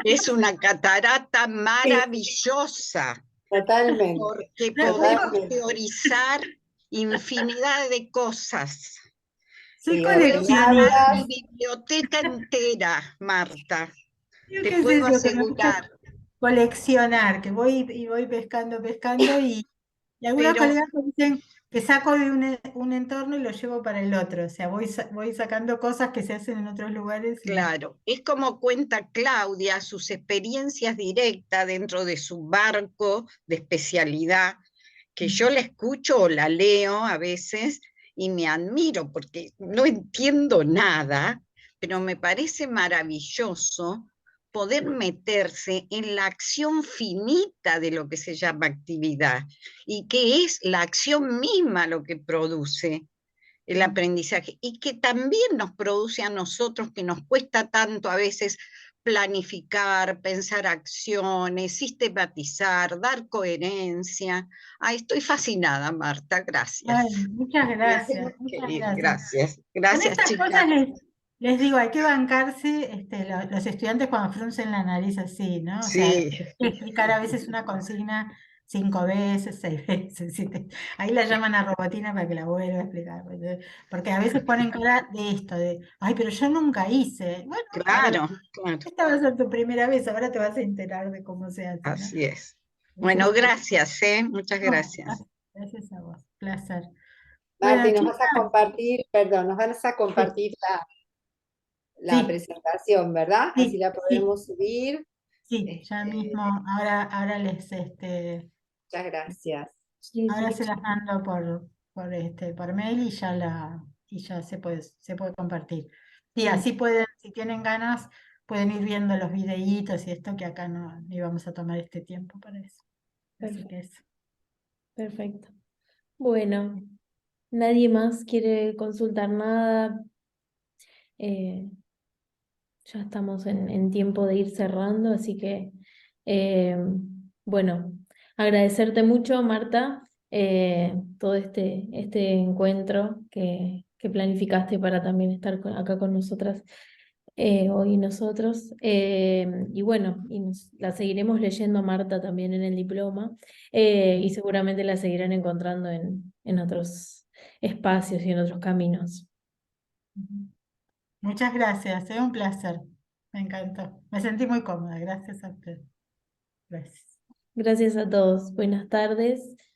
Es una catarata Sí, maravillosa, Totalmente, porque no, podemos totalmente. teorizar infinidad de cosas. soy Sí, Puedo sacar coleccionista. mi biblioteca entera, Marta, Creo te que es puedo eso, que me gusta asegurar. coleccionar, que voy pescando y algunos Pero colegas me dicen que saco de un entorno y lo llevo para el otro, o sea, voy sacando cosas que se hacen en otros lugares y claro, es como cuenta Claudia sus experiencias directas dentro de su barco de especialidad, que yo la escucho o la leo a veces y me admiro porque no entiendo nada, pero me parece maravilloso poder meterse en la acción finita de lo que se llama actividad y que es la acción misma lo que produce el aprendizaje, y que también nos produce a nosotros, que nos cuesta tanto a veces planificar, pensar acciones, sistematizar, dar coherencia. Ay, estoy fascinada, Marta, gracias. Ay, muchas Me gracias, tengo que muchas ir, gracias. gracias. Con Gracias, estas chicas. cosas les digo, hay que bancarse los estudiantes cuando fruncen la nariz así, ¿no? O sea, hay Sí, que explicar a veces una consigna 5 veces, 6 veces. Ahí la llaman a Robotina para que la vuelva a explicar. Porque a veces ponen cara de esto, de, ay, pero yo nunca hice. Bueno, ahora claro, claro, esta va a ser tu primera vez, ahora te vas a enterar de cómo se hace, ¿no? así es. Entonces, Bueno, gracias, muchas no, gracias. gracias a vos, placer. Marti, Bueno, nos chicas, vas a compartir, perdón, nos vas a sí, compartir la sí, presentación, ¿verdad? Así sí, la sí. podemos subir. Sí, ya Este, mismo, ahora muchas gracias. Sí, ahora sí. se las mando por mail y ya se puede compartir. Sí, así pueden, si tienen ganas, pueden ir viendo los videitos y esto que acá no íbamos a tomar este tiempo para eso. Así Perfecto, que eso. perfecto. Bueno, nadie más quiere consultar nada. Eh, ya estamos en tiempo de ir cerrando, así que, eh, bueno, agradecerte mucho, Marta, todo este encuentro que planificaste para también estar acá con nosotras hoy nosotros. Y bueno, la seguiremos leyendo a Marta también en el diploma, y seguramente la seguirán encontrando en otros espacios y en otros caminos. Muchas gracias, un placer. Me encantó. Me sentí muy cómoda. Gracias a usted. Gracias. Gracias a todos. Buenas tardes.